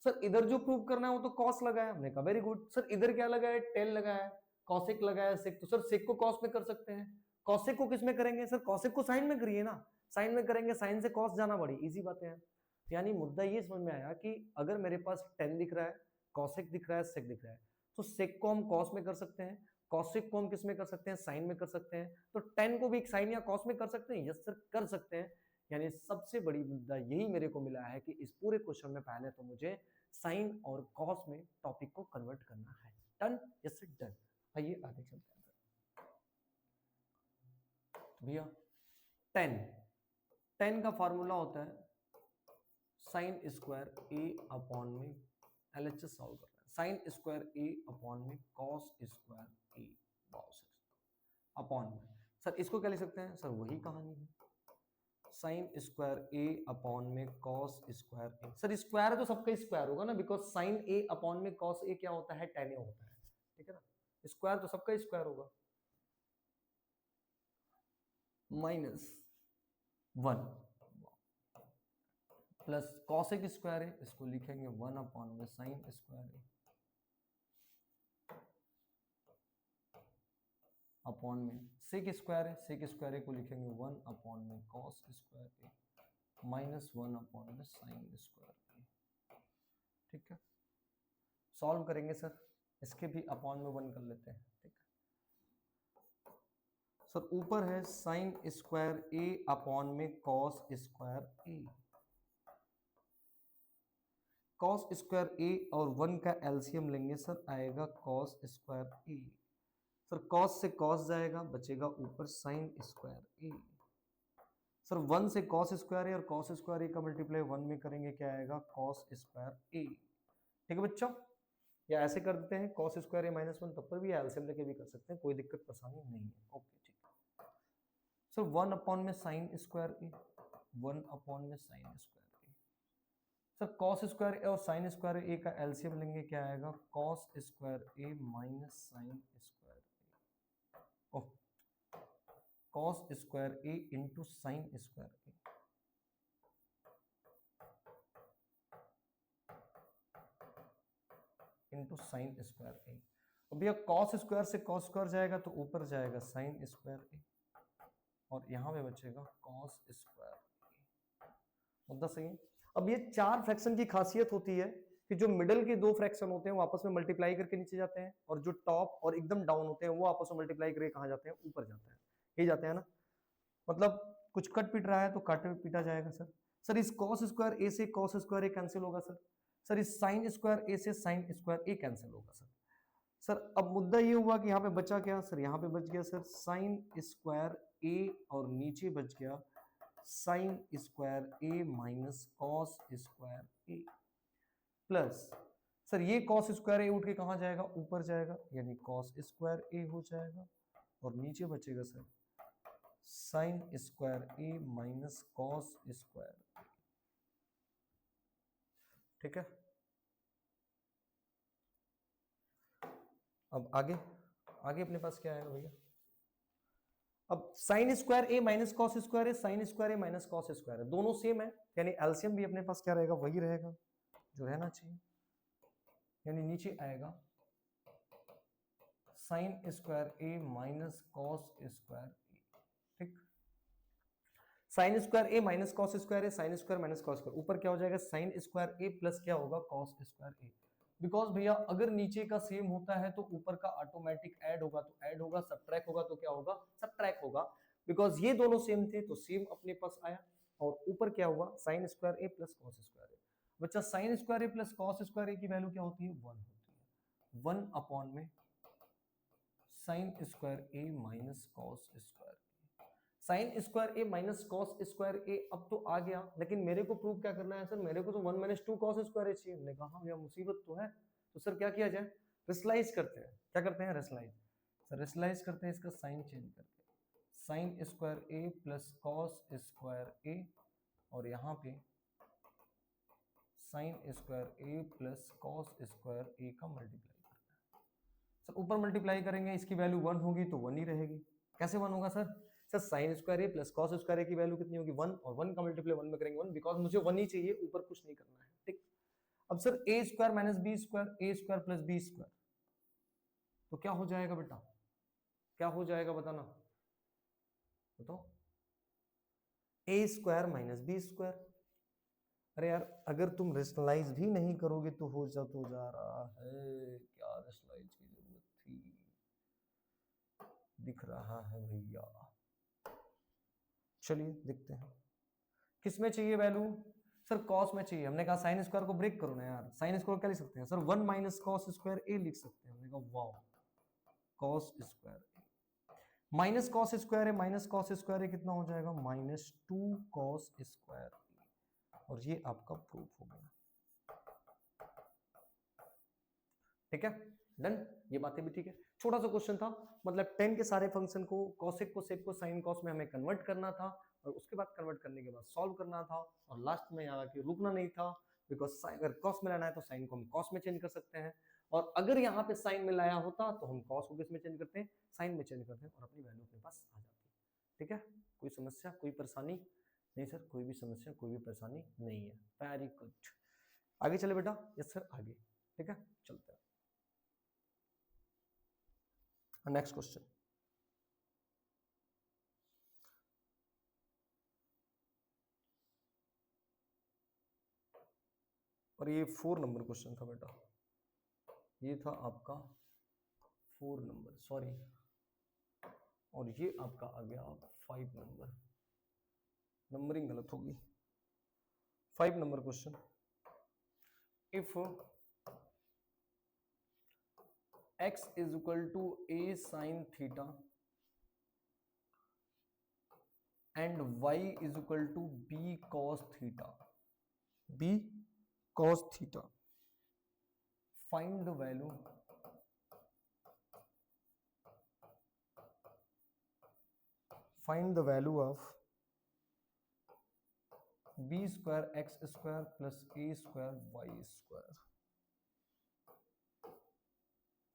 सर इधर जो प्रूव करना है वो तो कॉस लगाया, हमने कहा वेरी गुड। सर इधर क्या लगाया? टेन लगाया, कॉसेक लगाया, सेक, तो सर सेक को कॉस में कर सकते हैं, कॉसेक को किस में करेंगे? सर कॉसेक को साइन में करिए ना, साइन में करेंगे, साइन से कॉस जाना बड़ी इजी बात है। यानी मुद्दा ये समझ में आया कि अगर मेरे पास टेन दिख रहा है, कॉसेक दिख रहा है, सेक दिख रहा है, तो सेक को हम कॉस में कर सकते हैं, कॉसेक को हम किस में कर सकते हैं? साइन में कर सकते हैं। तो टेन को भी एक साइन या कॉस में कर सकते हैं? यस सर कर सकते हैं। यानी सबसे बड़ी मुद्दा यही मेरे को मिला है कि इस पूरे क्वेश्चन में पहले तो मुझे साइन और कॉस में टॉपिक को कन्वर्ट करना है। डन? Yes sir done. आइए आगे चलते हैं। तो भैया टेन का फॉर्मूला होता है साइन स्क्वायर ए अपॉन में एलएचएस सॉल्व करना है, साइन स्क्वायर ए अपॉन में कॉस स्क्वायर ए अपॉन में, सर इसको क्या लिख सकते हैं? सर वही कहानी है, साइन स्क्वायर ए अपॉन में cos square A. Sir square है तो सबका स्क्वायर होगा ना, बिकॉज साइन ए अपॉन में कॉस ए क्या होता है? टेन ए होता है। ठीक है ना, स्क्वायर तो सबका स्क्वायर होगा, minus one plus cosec square है, इसको लिखेंगे वन अपॉन में साइन स्क्वायर है अपॉन में सेक स्क्वायर है, सेक स्क्वायर है को लिखेंगे वन अपॉन में कॉस स्क्वायर है माइनस वन अपॉन में साइन स्क्वायर है। ठीक है, सॉल्व करेंगे सर, इसके भी अपॉन में वन कर लेते हैं। ठीक है सर, ऊपर है साइन स्क्वायर ए अपॉन में cos square A, cos square A और वन का एलसीएम लेंगे सर, आएगा cos square A. Sir cos से कॉस जाएगा, बचेगा ऊपर sign square A. Sir one से कॉस स्क्वायर ए और कॉस स्क्वायर ए का मल्टीप्लाई वन में करेंगे, क्या आएगा? कॉस स्क्वायर ए। ठीक है बच्चों, या ऐसे कर देते हैं कॉस स्क्वायर ए माइनस वन, तब पर भी एलसीएम लेके भी कर सकते हैं, कोई दिक्कत परेशानी नहीं है। ओके ठीक है सर, वन अपॉन में साइन स्क्वायर ए, वन अपॉन में sine square A. Sir cos square A और साइन स्क्वायर ए का एलसीएम लेंगे, क्या आएगा? Cos square A minus sine square A, oh cos square A into sine square A. Into sine square A. अब भैया cos square से cos square जाएगा तो ऊपर जाएगा साइन स्क्वायर ए और यहाँ पे बचेगा कॉस स्क्वायर ए। मुद्दा सही है। अब ये चार फ्रैक्शन की खासियत होती है कि जो मिडल के दो फ्रैक्शन होते हैं वो आपस में मल्टीप्लाई करके नीचे जाते हैं, और जो टॉप और एकदम डाउन होते हैं वो आपस में मल्टीप्लाई करके कहाँ जाते हैं? ऊपर जाते हैं। यही जाते हैं ना, मतलब कुछ कट पीट रहा है तो काट में पीटा जाएगा। सर इस कॉस स्क्वायर ए से कॉस स्क्वायर ए कैंसिल होगा सर इस साइन स्क्वायर ए से साइन स्क्वायर ए कैंसिल होगा सर अब मुद्दा ये हुआ कि यहाँ पे बचा क्या? सर यहाँ पे बच गया सर साइन स्क्वायर ए और नीचे बच गया sign square A minus cos square A plus sir ये कॉस स्क्वायर ए उठ के कहाँ जाएगा? ऊपर जाएगा, यानी कॉस स्क्वायर ए हो जाएगा और नीचे बचेगा सर साइन स्क्वायर ए माइनस कॉस स्क्वायर। ठीक है, अब आगे आगे अपने पास क्या आएगा भैया, अब साइन स्क्वायर ए माइनस कॉस स्क्वायर है, साइन स्क्वायर ए माइनस कॉस स्क्वायर है, दोनों सेम है, यानी एलसीएम भी अपने पास क्या रहेगा, वही रहेगा जो रहना चाहिए, यानी नीचे आएगा साइन स्क्वायर ए माइनस कॉस स्क्वायर ए। ठीक, साइन स्क्वायर ए माइनस कॉस स्क्वायर है, sine square minus cos square, ऊपर क्या हो जाएगा साइन स्क्वायर ए प्लस क्या होगा कॉस स्क्वायर ए। बिकॉज भैया अगर नीचे का सेम होता है तो ऊपर का ऑटोमेटिक ऐड होगा, तो ऐड होगा, सब्ट्रैक्ट होगा तो क्या होगा, सब्ट्रैक्ट होगा। बिकॉज ये दोनों सेम थे तो सेम अपने पास आया, और ऊपर क्या हुआ sign square A plus cos square ए। बच्चा sign square A plus cos square A की वैल्यू क्या होती है, 1 होती है, 1 अपॉन में sine square A minus cos square. Sine square A minus cos square A अब तो आ गया, लेकिन मेरे को प्रूव क्या करना है सर, मेरे को तो 1 माइनस 2 कॉस स्क्वायर ए चाहिए। हमने कहा भैया मुसीबत तो है, तो सर क्या किया जाए, रेशनलाइज करते हैं। क्या करते हैं, रेशनलाइज। सर रेशनलाइज करते हैं इसका साइन चेंज करके, sign square A plus cos square A, और यहाँ पे sign square A plus cos square a का मल्टीप्लाई करना है। सर ऊपर मल्टीप्लाई करेंगे, इसकी वैल्यू 1 होगी तो 1 ही रहेगी। कैसे 1 होगा sir, sir sine square A plus cos square A की वैल्यू कितनी होगी, 1, और 1 का मल्टीप्लाई 1 में करेंगे 1, बिकॉज मुझे 1 ही चाहिए, ऊपर कुछ नहीं करना है। ठीक, अब sir A square minus B square, A square plus B square, तो क्या हो जाएगा बेटा, क्या हो जाएगा बताना, बताओ, ए स्क्वायर माइनस बी स्क्वायर। अरे यार अगर तुम रेशनलाइज भी नहीं करोगे तो हो जा रहा है, क्या रेशनलाइज की जरूरत थी, दिख रहा है भैया। चलिए देखते हैं किस में चाहिए वैल्यू, सर कॉस में चाहिए। हमने कहा साइन स्क्वायर को ब्रेक करो ना यार, साइन स्क्वायर क्या लिख सकते हैं सर, 1 माइनस कॉस स्क्वायर ए लिख सकते हैं। हमने कहा वाओ, कॉस स्क्वायर ए माइनस कॉस स्क्वायर है, माइनस कॉस स्क्वायर है कितना हो जाएगा, माइनस 2 कॉस स्क्वायर ए, और ये आपका प्रूफ हो गया। ठीक है, डन, ये बातें भी ठीक है। छोटा सा क्वेश्चन था, मतलब 10 के सारे फंक्शन को, कॉसेक को, सेक को, साइन कॉस में हमें कन्वर्ट करना था, और उसके बाद कन्वर्ट करने के बाद सॉल्व करना था, और लास्ट में यहाँ के रुकना नहीं था। बिकॉज अगर कॉस में लाना है तो साइन को हम कॉस में चेंज कर सकते हैं, और अगर यहाँ पे साइन में लाया होता तो हम कॉस को किस में चेंज करते हैं, साइन में चेंज करते हैं, और अपनी वैल्यू अपने पास आ जाती है। ठीक है, कोई समस्या, कोई परेशानी नहीं सर, कोई भी समस्या, कोई भी परेशानी नहीं है। वेरी गुड, आगे चले बेटा, यस सर आगे। ठीक है, चलते हैं नेक्स्ट क्वेश्चन। और ये 4 नंबर क्वेश्चन था बेटा, ये था आपका 4 नंबर, सॉरी, और ये आपका आ गया 5 नंबर, नंबरिंग गलत होगी। 5 number question, if x is equal to a sine theta and y is equal to b cos theta, b cos theta, find the value of b square x square plus a square y square.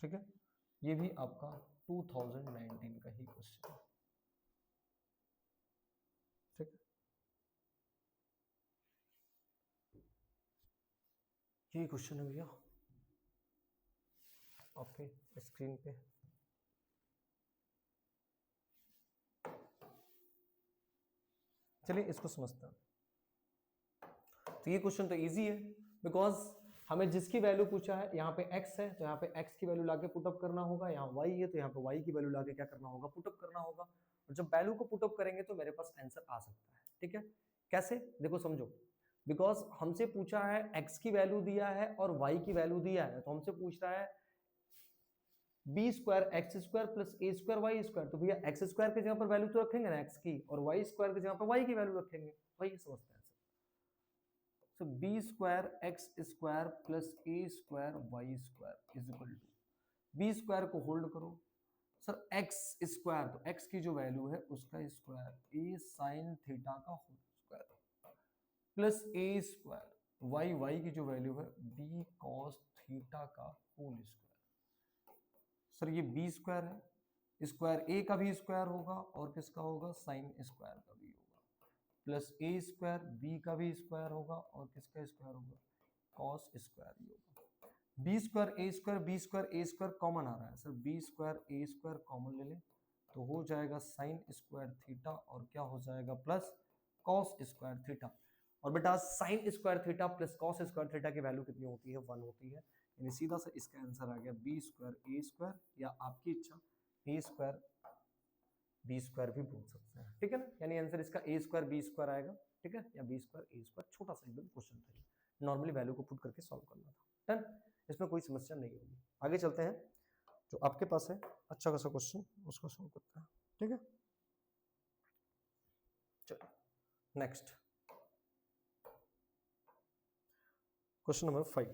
ठीक है, ये भी आपका 2019 का ही question है। ठीक है, ये क्वेश्चन है भैया आपके स्क्रीन पे। चलिए इसको समझते हैं। तो ये क्वेश्चन तो इजी है, बिकॉज हमें जिसकी वैल्यू पूछा है, यहाँ पे x है तो यहाँ पे x की वैल्यू लाके पुटअप करना होगा, यहाँ y है तो यहाँ पे y की वैल्यू लाके क्या करना होगा, पुटअप करना होगा, और जब वैल्यू को पुटअप करेंगे तो मेरे पास आंसर आ सकता है। ठीक है, कैसे, देखो समझो, बिकॉज हमसे पूछा है x की वैल्यू दिया है और y की वैल्यू दिया है, तो हमसे पूछ रहा है B square x square plus ए स्क्वायर वाई स्क्वायर, तो भैया एक्स स्क्वायर की जगह पर वैल्यू तो रखेंगे ना x की, और y स्क्वायर की जगह पर y की वैल्यू रखेंगे, वही समझते हैं। So b square x square plus A square Y square is equal to, b square को होल्ड करो सर, एक्स स्क्वायर, तो एक्स की जो वैल्यू है उसका स्क्वायर, ए साइन थीटा का होल स्क्वायर प्लस ए स्क्वायर, वाई की जो वैल्यू है बी कॉस थीटा का होल स्क्वायर। सर ये बी स्क्वायर है, स्क्वायर ए का भी स्क्वायर होगा और किसका होगा, साइन स्क्वायर का भी होगा, प्लस ए स्क्वायर बी का भी स्क्वायर होगा और किसका स्क्वायर होगा, कॉस स्क्वायर भी होगा। B square A square, B square A square common आ रहा है sir, B square A square common ले लें तो हो जाएगा साइन स्क्वायर थीटा और क्या हो जाएगा, प्लस कॉस स्क्वायर थीटा। और बेटा sign square theta plus cos square theta की वैल्यू कितनी होती है, 1 होती है। यानी सीधा सा इसका आंसर आ गया बी स्क्वायर ए स्क्वायर, या आपकी इच्छा ए स्क्वायर बी स्क्वायर भी बोल सकते हैं, ठीक है ना। यानी आंसर इसका ए स्क्वायर बी स्क्वायर आएगा, ठीक है, या बी स्क्वायर ए स्क्वायर। छोटा सा एकदम क्वेश्चन था, नॉर्मली वैल्यू को पुट करके सॉल्व करना था। डन, इसमें कोई समस्या नहीं होगी। आगे चलते हैं, जो आपके पास है अच्छा खासा क्वेश्चन उसको सॉल्व करते हैं, ठीक है। चलो नेक्स्ट क्वेश्चन नंबर 5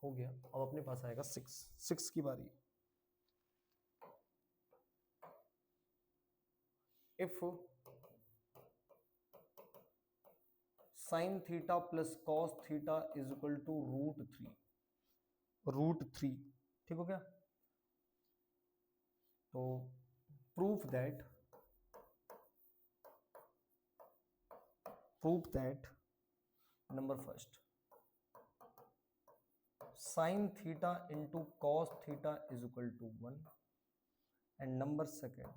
हो गया। अब अपने पास आएगा 6 की बारी। If sine theta plus cos theta is equal to √3, ठीक हो गया। तो proof that number first, sine theta into cos theta is equal to 1, and number second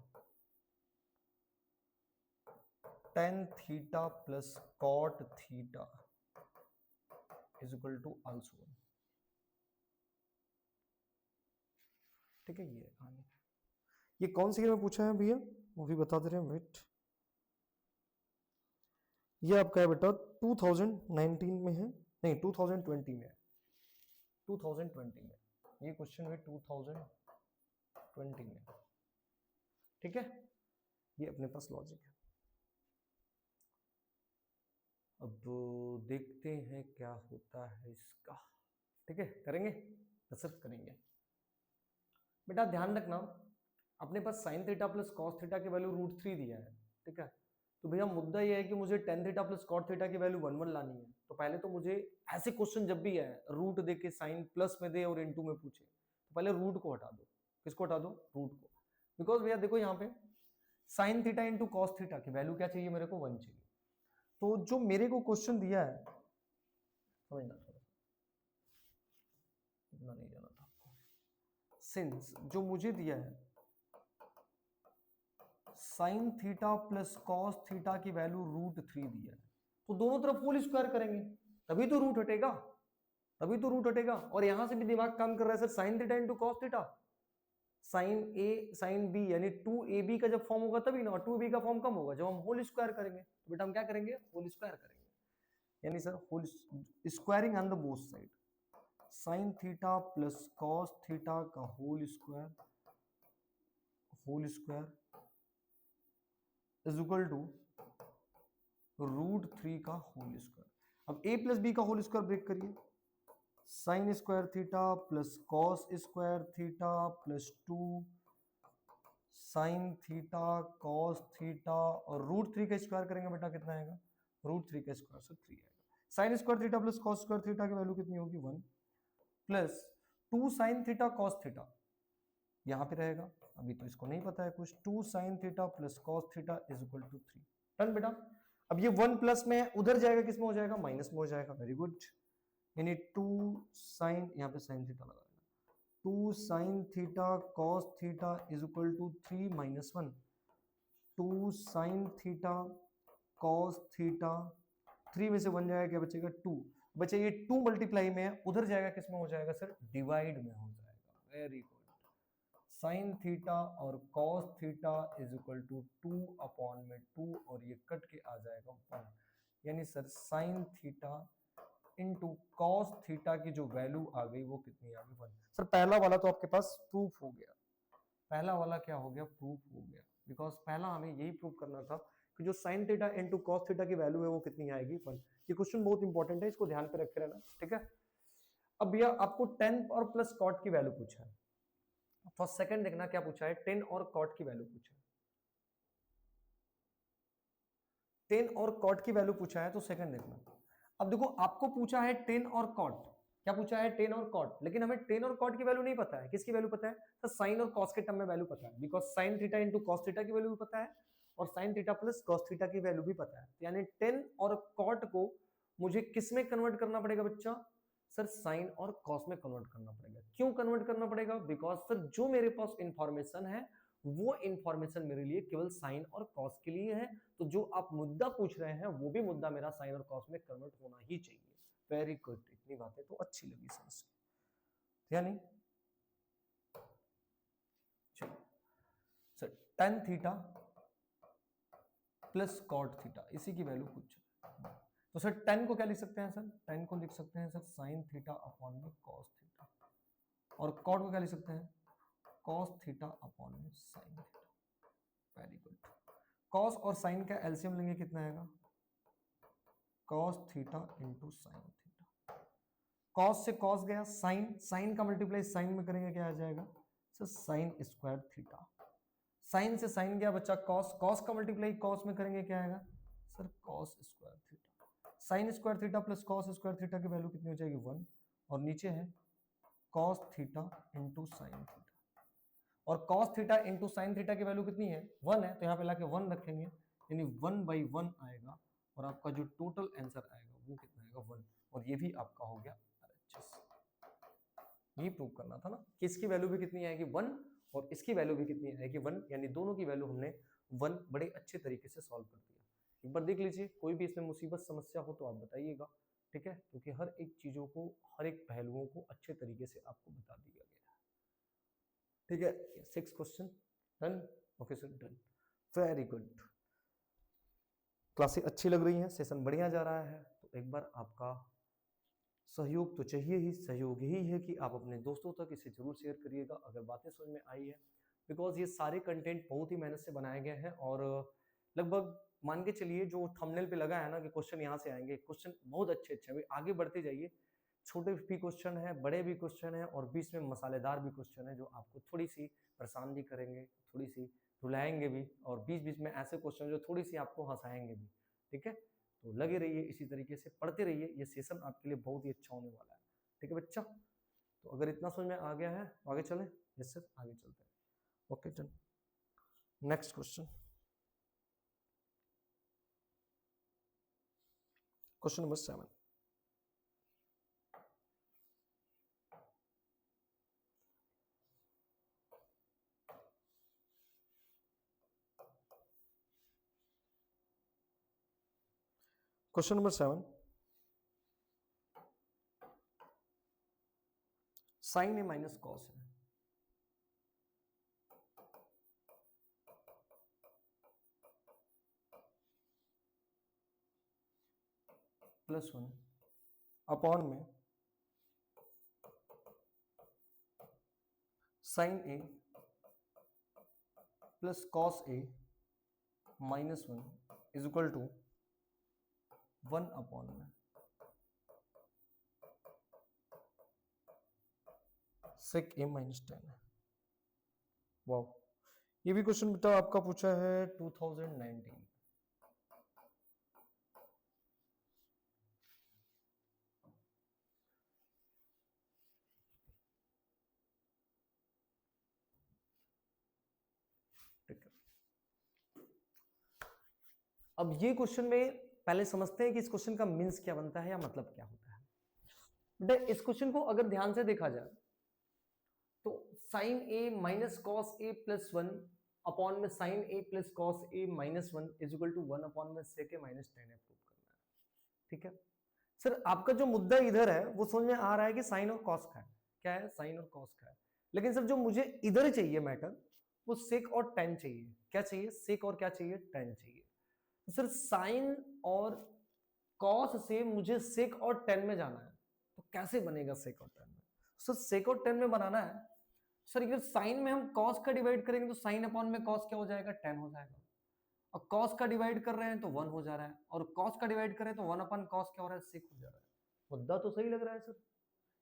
tan theta plus cot theta is equal to also 1, ठीक है। ये कहानी, ये कौन सी में पूछा है भैया, वो भी बता दे रहे हैं, वेट। ये आपका है बेटा 2019 में है, नहीं 2020 में है, 2020 में ये क्वेश्चन है, 2020 में, ठीक है। ये अपने पास लॉजिक है। अब देखते हैं क्या होता है इसका, ठीक है, करेंगे, कसरत करेंगे। बेटा ध्यान रखना, अपने पास sine theta plus cos theta की वैल्यू √3 दिया है, ठीक है। तो भैया मुद्दा ये है कि मुझे tan theta plus cot theta की वैल्यू 1 1 लानी है। तो पहले तो मुझे ऐसे क्वेश्चन जब भी है रूट दे के साइन प्लस में दे और इनटू में पूछे, तो पहले रूट को हटा दो। किसको हटा दो, रूट को। बिकॉज भैया देखो यहाँ पे sign theta into cos theta की वैल्यू क्या चाहिए, मेरे को 1 चाहिए। तो जो मेरे को क्वेश्चन दिया है, समझना थोड़ा, इतना नहीं जाना था आपको। सिंस जो मुझे दिया है sine theta plus cos theta की वैल्यू √3 दिया है, तो दोनों तरफ होल स्क्वायर करेंगे तभी तो रूट हटेगा, तभी तो रूट हटेगा। और यहां से भी दिमाग काम कर रहा है sir, sine theta into cos theta, sine A sine B, यानी 2ab का जब फॉर्म होगा तभी ना, और 2ab का फॉर्म कम होगा जब हम होल स्क्वायर करेंगे। तो बेटा हम क्या करेंगे, होल स्क्वायर करेंगे, यानी sir whole squaring on the both side, sine theta plus cos theta का whole square is equal to √3 का होल स्क्वायर। अब a प्लस बी का होल स्क्वायर ब्रेक करिए, sine square theta plus cos square theta plus 2 sine theta cos theta, और √3 का square करेंगे बेटा कितना आएगा, √3 का स्क्वायर से 3 आएगा। Sine square theta plus cos square theta की वैल्यू कितनी होगी, 1, plus 2 sine theta cos theta यहां पे रहेगा, अभी तो इसको नहीं पता है कुछ, 2 sine theta plus cos theta is equal to 3। Done बेटा। अब ये 1 प्लस में उधर जाएगा, किस में हो जाएगा, माइनस में हो जाएगा, वेरी गुड। यानी 2 साइन, यहाँ पे साइन थीटा लगाएगा, 2 sine theta cos theta is equal to 3 minus 1, 2 sine theta cos theta, 3 में से 1 जाएगा, क्या बचेगा, 2 बचे। ये 2 मल्टीप्लाई में है, उधर जाएगा, किस में हो जाएगा सर, डिवाइड में हो जाएगा, वेरी गुड। साइन थीटा और cos theta is equal to 2 upon में 2, और ये कट के आ जाएगा 1, यानी sir sine theta into cos theta की जो वैल्यू आ गई वो कितनी आ गई, 1। सर पहला वाला तो आपके पास प्रूफ हो गया, पहला वाला क्या हो गया, प्रूफ हो गया, बिकॉज पहला हमें यही प्रूफ करना था कि जो sign theta into cos theta की वैल्यू है वो कितनी आएगी, 1। ये क्वेश्चन बहुत इंपॉर्टेंट है, इसको ध्यान पे रखे रहना, ठीक है। अब भैया आपको tan और प्लस कॉट की वैल्यू पूछा है, तो सेकंड देखना क्या पूछा है, tan और कॉट की वैल्यू पूछा है, tan और कॉट की वैल्यू पूछा है, तो सेकंड देखना। अब देखो आपको पूछा है tan और कॉट, क्या पूछा है, टेन और कॉट, लेकिन हमें टेन और कॉट की वैल्यू नहीं पता है, किसकी वैल्यू पता है, तो साइन और कॉस के टर्म में वैल्यू पता है, because sign theta into cos theta की वैल्यू भी पता है और sign theta plus cos theta की वैल्यू भी पता है, यानी टेन और कॉट को मुझे किस में कन्वर्ट करना पड़ेगा बच्चा, सर साइन और कॉस में कन्वर्ट करना पड़ेगा। क्यों कन्वर्ट करना पड़ेगा, बिकॉज सर जो मेरे पास इंफॉर्मेशन है वो इंफॉर्मेशन मेरे लिए केवल साइन और कॉस के लिए है, तो जो आप मुद्दा पूछ रहे हैं वो भी मुद्दा मेरा साइन और कॉस में कन्वर्ट होना ही चाहिए। वेरी गुड, इतनी बातें तो अच्छी लगी सर, या नहीं। चलो sir tan theta plus cot theta, इसी की वैल्यू पूछ, तो सर tan को क्या लिख सकते हैं, सर tan को लिख सकते हैं सर साइन थीटा अपॉन में कॉस थीटा, और कॉट को क्या लिख सकते हैं, कॉस थीटा अपॉन में sine theta. Very good, cos और साइन का एलसीएम लेंगे कितना आएगा, cos theta into sine theta, cos से कॉस गया, साइन, साइन का मल्टीप्लाई साइन में करेंगे क्या आ जाएगा, sir sine square theta, sine से साइन गया बच्चा कॉस, कॉस का मल्टीप्लाई कॉस में करेंगे क्या आएगा, sir cos square theta, sine square theta plus cos square theta की वैल्यू कितनी हो जाएगी 1, और नीचे है cos theta into sine theta, और cos theta into sine theta की वैल्यू कितनी है 1 है, तो यहाँ पे लाके 1 रखेंगे, यानी 1/1 आएगा, और आपका जो टोटल आंसर आएगा वो कितना आएगा 1, और ये भी आपका हो गया RHS। ये प्रूव करना था ना कि इसकी वैल्यू भी कितनी आएगी 1 और इसकी वैल्यू भी कितनी आएगी 1, यानी दोनों की वैल्यू हमने 1 बड़े अच्छे तरीके से सॉल्व कर दिया। एक बार देख लीजिए, कोई भी इसमें मुसीबत समस्या हो तो आप बताइएगा, ठीक है, क्योंकि हर एक चीजों को, हर एक पहलुओं को अच्छे तरीके से आपको बता दिया गया है, ठीक है। 6 question done, okay sir done, very good. Classes अच्छी लग रही हैं, सेशन बढ़िया जा रहा है, तो एक बार आपका सहयोग तो चाहिए ही, सहयोग यही है कि आप अपने दोस्तों तक इसे जरूर शेयर करिएगा अगर बातें समझ में आई है, बिकॉज ये सारे कंटेंट बहुत ही मेहनत से बनाए गए हैं, और लगभग मान के चलिए जो थंबनेल पे लगा है ना कि क्वेश्चन यहाँ से आएंगे, क्वेश्चन बहुत अच्छे अच्छे हैं, आगे बढ़ते जाइए, छोटे भी क्वेश्चन है, बड़े भी क्वेश्चन है, और बीच में मसालेदार भी क्वेश्चन है जो आपको थोड़ी सी परेशान भी करेंगे, थोड़ी सी रुलाएंगे भी, और बीच बीच में ऐसे क्वेश्चन जो थोड़ी सी आपको हंसाएंगे भी, ठीक है। तो लगे रहिए, इसी तरीके से पढ़ते रहिए, ये सेशन आपके लिए बहुत ही अच्छा होने वाला है, ठीक है बच्चा। तो अगर इतना समझ में आ गया है तो आगे चले, यस सर आगे चलते हैं, okay done. Next question, question number 7, question number 7, sine ए माइनस कॉस है, +1 अपॉन में sine A plus cos A -1 is equal to 1 upon में सेक ए -10 है। वाह, ये भी क्वेश्चन बेटा आपका पूछा है 2019। अब ये क्वेश्चन में पहले समझते हैं कि इस क्वेश्चन का मीन्स क्या बनता है या मतलब क्या होता है। बेटा इस क्वेश्चन को अगर ध्यान से देखा जाए तो sine A minus cos a plus 1 upon में sine A plus cos A -1 is equal to 1 upon में सेक ए -10 प्रूव करना है, ठीक है। सर आपका जो मुद्दा इधर है वो समझ में आ रहा है कि साइन और कॉस का है, क्या है, साइन और कॉस का है, लेकिन सर जो मुझे इधर चाहिए मैटर वो सेक और टेन चाहिए। क्या चाहिए, सेक और क्या चाहिए, टेन चाहिए। सर साइन और कॉस से मुझे सेक और टेन में जाना है, तो कैसे बनेगा सेक और टेन में। सर सेक और टेन में बनाना है, सर ये साइन में हम कॉस का डिवाइड करेंगे तो साइन अपॉन में कॉस क्या हो जाएगा, टेन हो जाएगा, और कॉस का डिवाइड कर रहे हैं तो 1 हो जा रहा है, और कॉस का डिवाइड करें तो 1 अपॉन कॉस क्या हो रहा है, सेक हो जा रहा है। मुद्दा तो सही लग रहा है सर,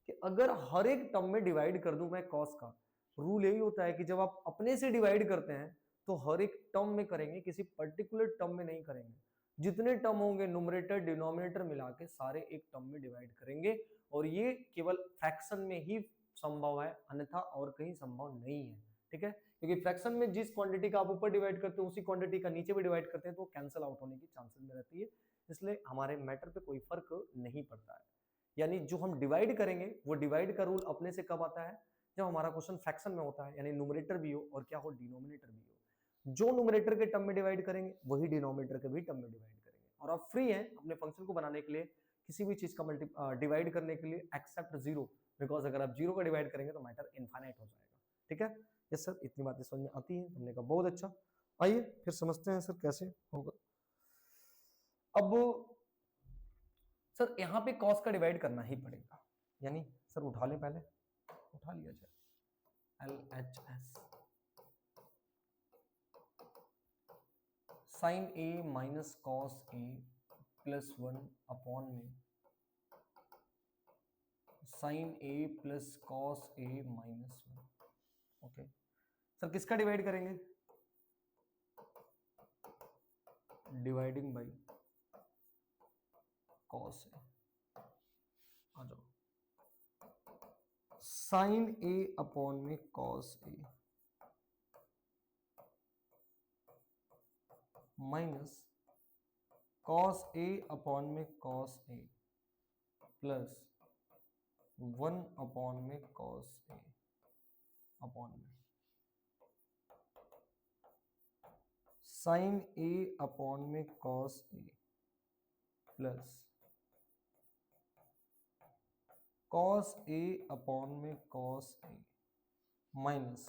कि अगर हर एक टर्म में डिवाइड कर दूं मैं कॉस का, रूल यही होता है कि जब आप अपने से डिवाइड करते हैं तो हर एक टर्म में करेंगे, किसी पर्टिकुलर टर्म में नहीं करेंगे। जितने टर्म होंगे न्यूमरेटर डिनोमिनेटर मिला के सारे एक टर्म में डिवाइड करेंगे, और ये केवल फ्रैक्शन में ही संभव है, अन्यथा और कहीं संभव नहीं है। ठीक है, क्योंकि फ्रैक्शन में जिस क्वांटिटी का आप ऊपर डिवाइड करते हो उसी क्वांटिटी का नीचे भी डिवाइड करते हैं तो कैंसिल आउट होने की चांसेस में रहती है, इसलिए हमारे मैटर पे कोई फर्क नहीं पड़ता है। यानी जो हम डिवाइड करेंगे वो डिवाइड का रूल अपने से कब आता है, जब हमारा क्वेश्चन फ्रैक्शन में होता है, यानी न्यूमरेटर भी हो और क्या हो, डिनोमिनेटर भी हो। जो न्यूमरेटर के टर्म में डिवाइड करेंगे वही डिनोमिनेटर के भी टर्म में डिवाइड करेंगे, और आप फ्री हैं अपने फंक्शन को बनाने के लिए किसी भी चीज का डिवाइड करने के लिए एक्सेप्ट जीरो, बिकॉज अगर आप जीरो का डिवाइड करेंगे तो मैटर इनफाइनाइट हो जाएगा। ठीक है, यस सर, इतनी बातें समझ में आती है, हमने कहा बहुत अच्छा। आइए फिर समझते हैं सर कैसे होगा। अब सर यहाँ पे कॉस का डिवाइड करना ही पड़ेगा, यानी सर उठा लें, पहले उठा लिया जाए LHS sign A minus cos a plus 1 upon में साइन ए प्लस कॉस ए माइनस 1। ओके सर, किसका डिवाइड करेंगे, डिवाइडिंग बाई कॉस ए। आ जाओ, साइन ए अपॉन में cos A minus cos A upon में कॉस ए प्लस 1 अपॉन में cos A upon में sine A upon में cos a plus cos A upon में cos ए minus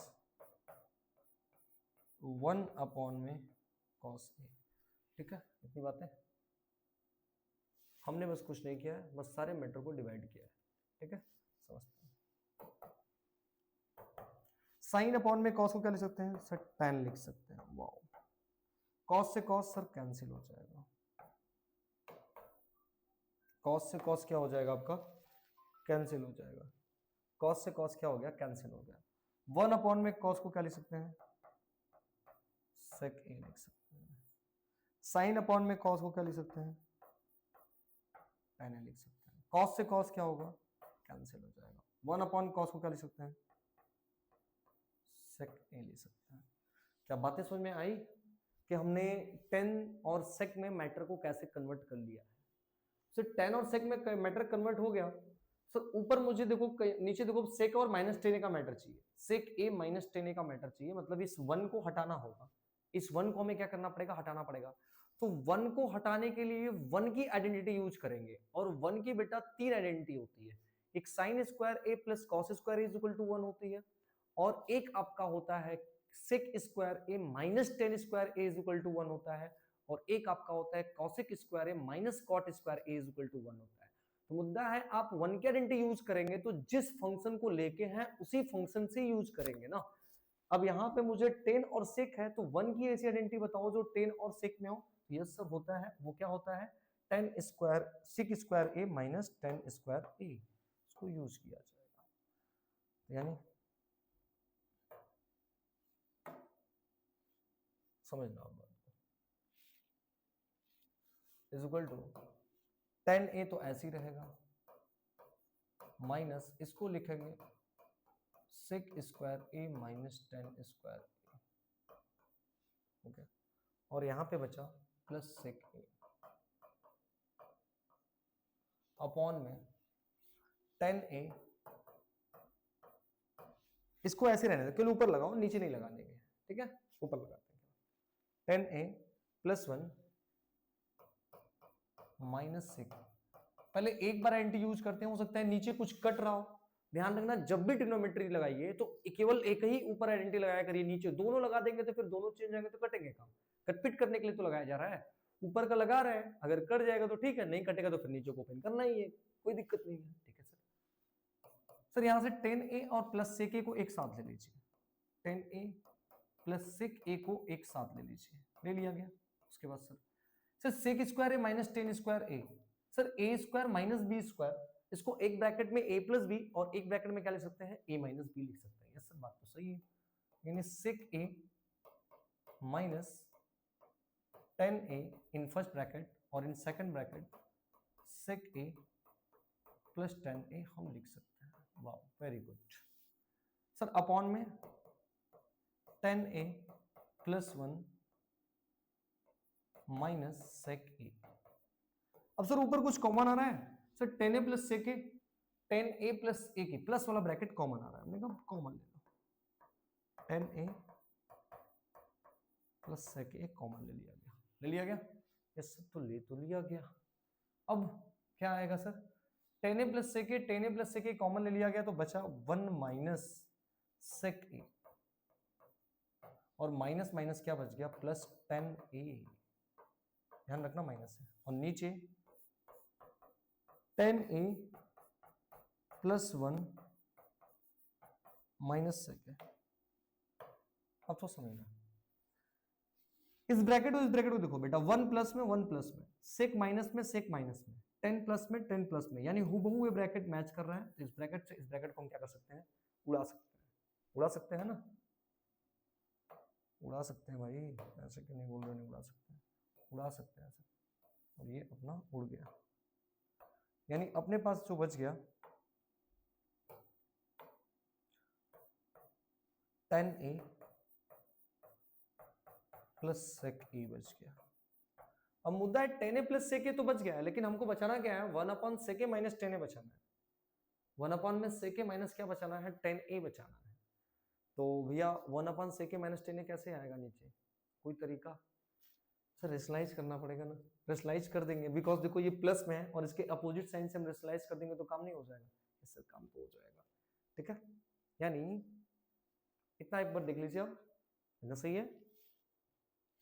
1 upon में cos ए। ठीक है, इतनी बातें हमने बस कुछ नहीं किया है, बस सारे मैटर को डिवाइड किया है। ठीक है, समझते हैं। साइन अपॉन में कॉस को क्या लिख सकते हैं सर, tan लिख सकते हैं। वाओ, कॉस से कॉस सर कैंसिल हो जाएगा, कॉस से कॉस क्या हो जाएगा आपका, कैंसिल हो जाएगा। कॉस से कॉस क्या हो गया, कैंसिल हो गया। 1 अपॉन में कॉस को क्या लिख सकते हैं, सेक ए लिख सकते हैं। साइन अपॉन में कॉस को क्या लिख सकते हैं, tan ए लिख सकते हैं। कॉस से कॉस क्या होगा, कैंसिल हो जाएगा। 1 अपॉन कॉस को क्या लिख सकते हैं, सेक ए लिख सकते हैं। क्या बातें समझ में आई कि हमने tan और sec में मैटर को कैसे कन्वर्ट कर लिया है। सर tan और sec में मैटर कन्वर्ट हो गया। सर ऊपर मुझे देखो, नीचे देखो sec और माइनस tan का मैटर चाहिए, sec a माइनस tan का मैटर चाहिए, मतलब इस 1 को हटाना होगा, इस 1 को हमें क्या करना पड़ेगा, हटाना पड़ेगा। तो 1 को हटाने के लिए 1 की आइडेंटिटी यूज करेंगे, और 1 की बेटा 3 आइडेंटिटी होती है। एक sine square a plus cos square is equal to 1 होती है, और एक आपका होता है sec square A minus tan square A is equal to 1 होता है, और एक आपका होता है cosec square A minus cot square A is equal to 1 होता है। तो मुद्दा है, आप 1 की आइडेंटिटी यूज करेंगे तो जिस फंक्शन को लेके हैं उसी फंक्शन से यूज करेंगे ना। अब यहाँ पे मुझे टेन और सेक है, तो 1 की ऐसी आइडेंटिटी बताओ जो टेन और सेक में हो। यस सर होता है, वो क्या होता है, टेन स्क्वायर सेक स्क्वायर ए माइनस टेन स्क्वायर ए, इसको यूज किया जाएगा। यानी समझना आप बात को, इज इक्वल टू टेन ए तो ऐसे ही रहेगा, माइनस इसको लिखेंगे सेक स्क्वायर ए माइनस टेन स्क्वायर ए। ओके, और यहां पे बचा प्लस सेक ए अपॉन में टेन ए, इसको ऐसे रहने दो, केवल ऊपर लगाओ, नीचे नहीं लगा देंगे। ठीक है, ऊपर लगाते हैं। Ten A plus 1 minus sec, पहले एक बार एंटी यूज करते हैं, हो सकता है नीचे कुछ कट रहा हो। ध्यान रखना, जब भी ट्रिग्नोमेट्री लगाइए तो केवल एक ही ऊपर आइडेंटिटी लगाया करिए, नीचे दोनों लगा देंगे तो फिर दोनों चेंज होंगे तो कटेंगे काम। कटपिट करने के लिए तो लगाया जा रहा है, ऊपर का लगा रहे हैं, अगर कट जाएगा तो ठीक है, नहीं कटेगा तो फिर नीचे को ओपन करना ही है, कोई दिक्कत नहीं है। ठीक है सर, सर यहां से टेन ए और प्लस सेक ए को एक साथ ले लीजिए, टेन ए प्लस सेक ए को एक साथ ले लीजिए, ले लिया गया। उसके बाद sir sec square A minus tan square A, sir A square minus B square, इसको एक ब्रैकेट में a प्लस बी और एक ब्रैकेट में क्या लिख सकते हैं, a माइनस बी लिख सकते हैं। यस सर, बात तो सही है, यानी sec a minus ten A in first bracket और in second bracket sec a plus 10a हम लिख सकते हैं। वाह, वेरी गुड सर। अपॉन में 10a प्लस 1 माइनस सेक ए। अब सर ऊपर कुछ कॉमन आ रहा है सर, 10a प्लस सेक ए, 10a प्लस ए की प्लस वाला ब्रैकेट कॉमन आ रहा है, हमने कहा कॉमन ले लो, 10a प्लस सेक ए कॉमन ले लिया गया, ले लिया गया, यस सर, तो लिया गया। अब क्या आएगा सर, 10a प्लस सेक ए, 10a प्लस सेक ए कॉमन ले लिया गया तो बचा 1 माइनस सेक ए, और माइनस माइनस क्या बच गया, प्लस 10a, ध्यान रखना माइनस है, और नीचे 10a प्लस 1 माइनस सेक है। अब तो समझना, इस ब्रैकेट को देखो बेटा, 1 प्लस में 1 प्लस में, सेक माइनस में सेक माइनस में, 10 प्लस में 10 प्लस में, यानी हूबहू ये ब्रैकेट मैच कर रहा है। तो इस ब्रैकेट से इस ब्रैकेट को हम क्या कर सकते हैं, उड़ा सकते हैं, उड़ा सकते हैं ना, उड़ा सकते हैं भाई, ऐसे क्यों नहीं बोल रहे, नहीं उड़ा सकते हैं, उड़ा सकते हैं ऐसे, और ये अपना उड़ गया, यानी अपने पास जो बच गया 10a प्लस सेक ए बच गया। अब मुद्दा है 10a प्लस सेक ए तो बच गया है, लेकिन हमको बचाना क्या है, 1 upon sec A minus 10a बचाना है, 1 अपॉन में सेक ए माइनस क्या बचाना है, 10a बचाना है। तो भैया 1 upon sec A minus 10a कैसे आएगा नीचे, कोई तरीका सर, रेशनलाइज करना पड़ेगा ना, रेशनलाइज कर देंगे, बिकॉज देखो ये प्लस में है और इसके अपोजिट साइन से हम रेशनलाइज कर देंगे तो काम नहीं हो जाएगा, इससे काम तो हो जाएगा, ठीक है। यानी इतना एक बार देख लीजिए आप, इतना सही है,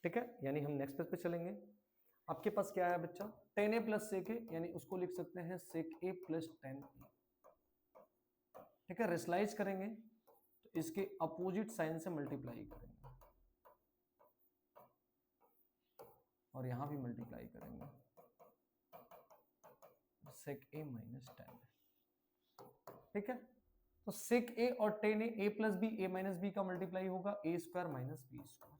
ठीक है। यानी हम नेक्स्ट पेज पे चलेंगे, आपके पास क्या है बच्चा, 10a प्लस सेक ए, यानी उसको लिख सकते हैं सेक ए प्लस 10a, ठीक है। रेशनलाइज करेंगे तो इसके अपोजिट साइन से मल्टीप्लाई करेंगे और यहां भी मल्टीप्लाई करेंगे, सेक ए माइनस 10, ठीक है। तो सेक ए और 10a, a plus B, a minus B का मल्टीप्लाई होगा, a square minus B square,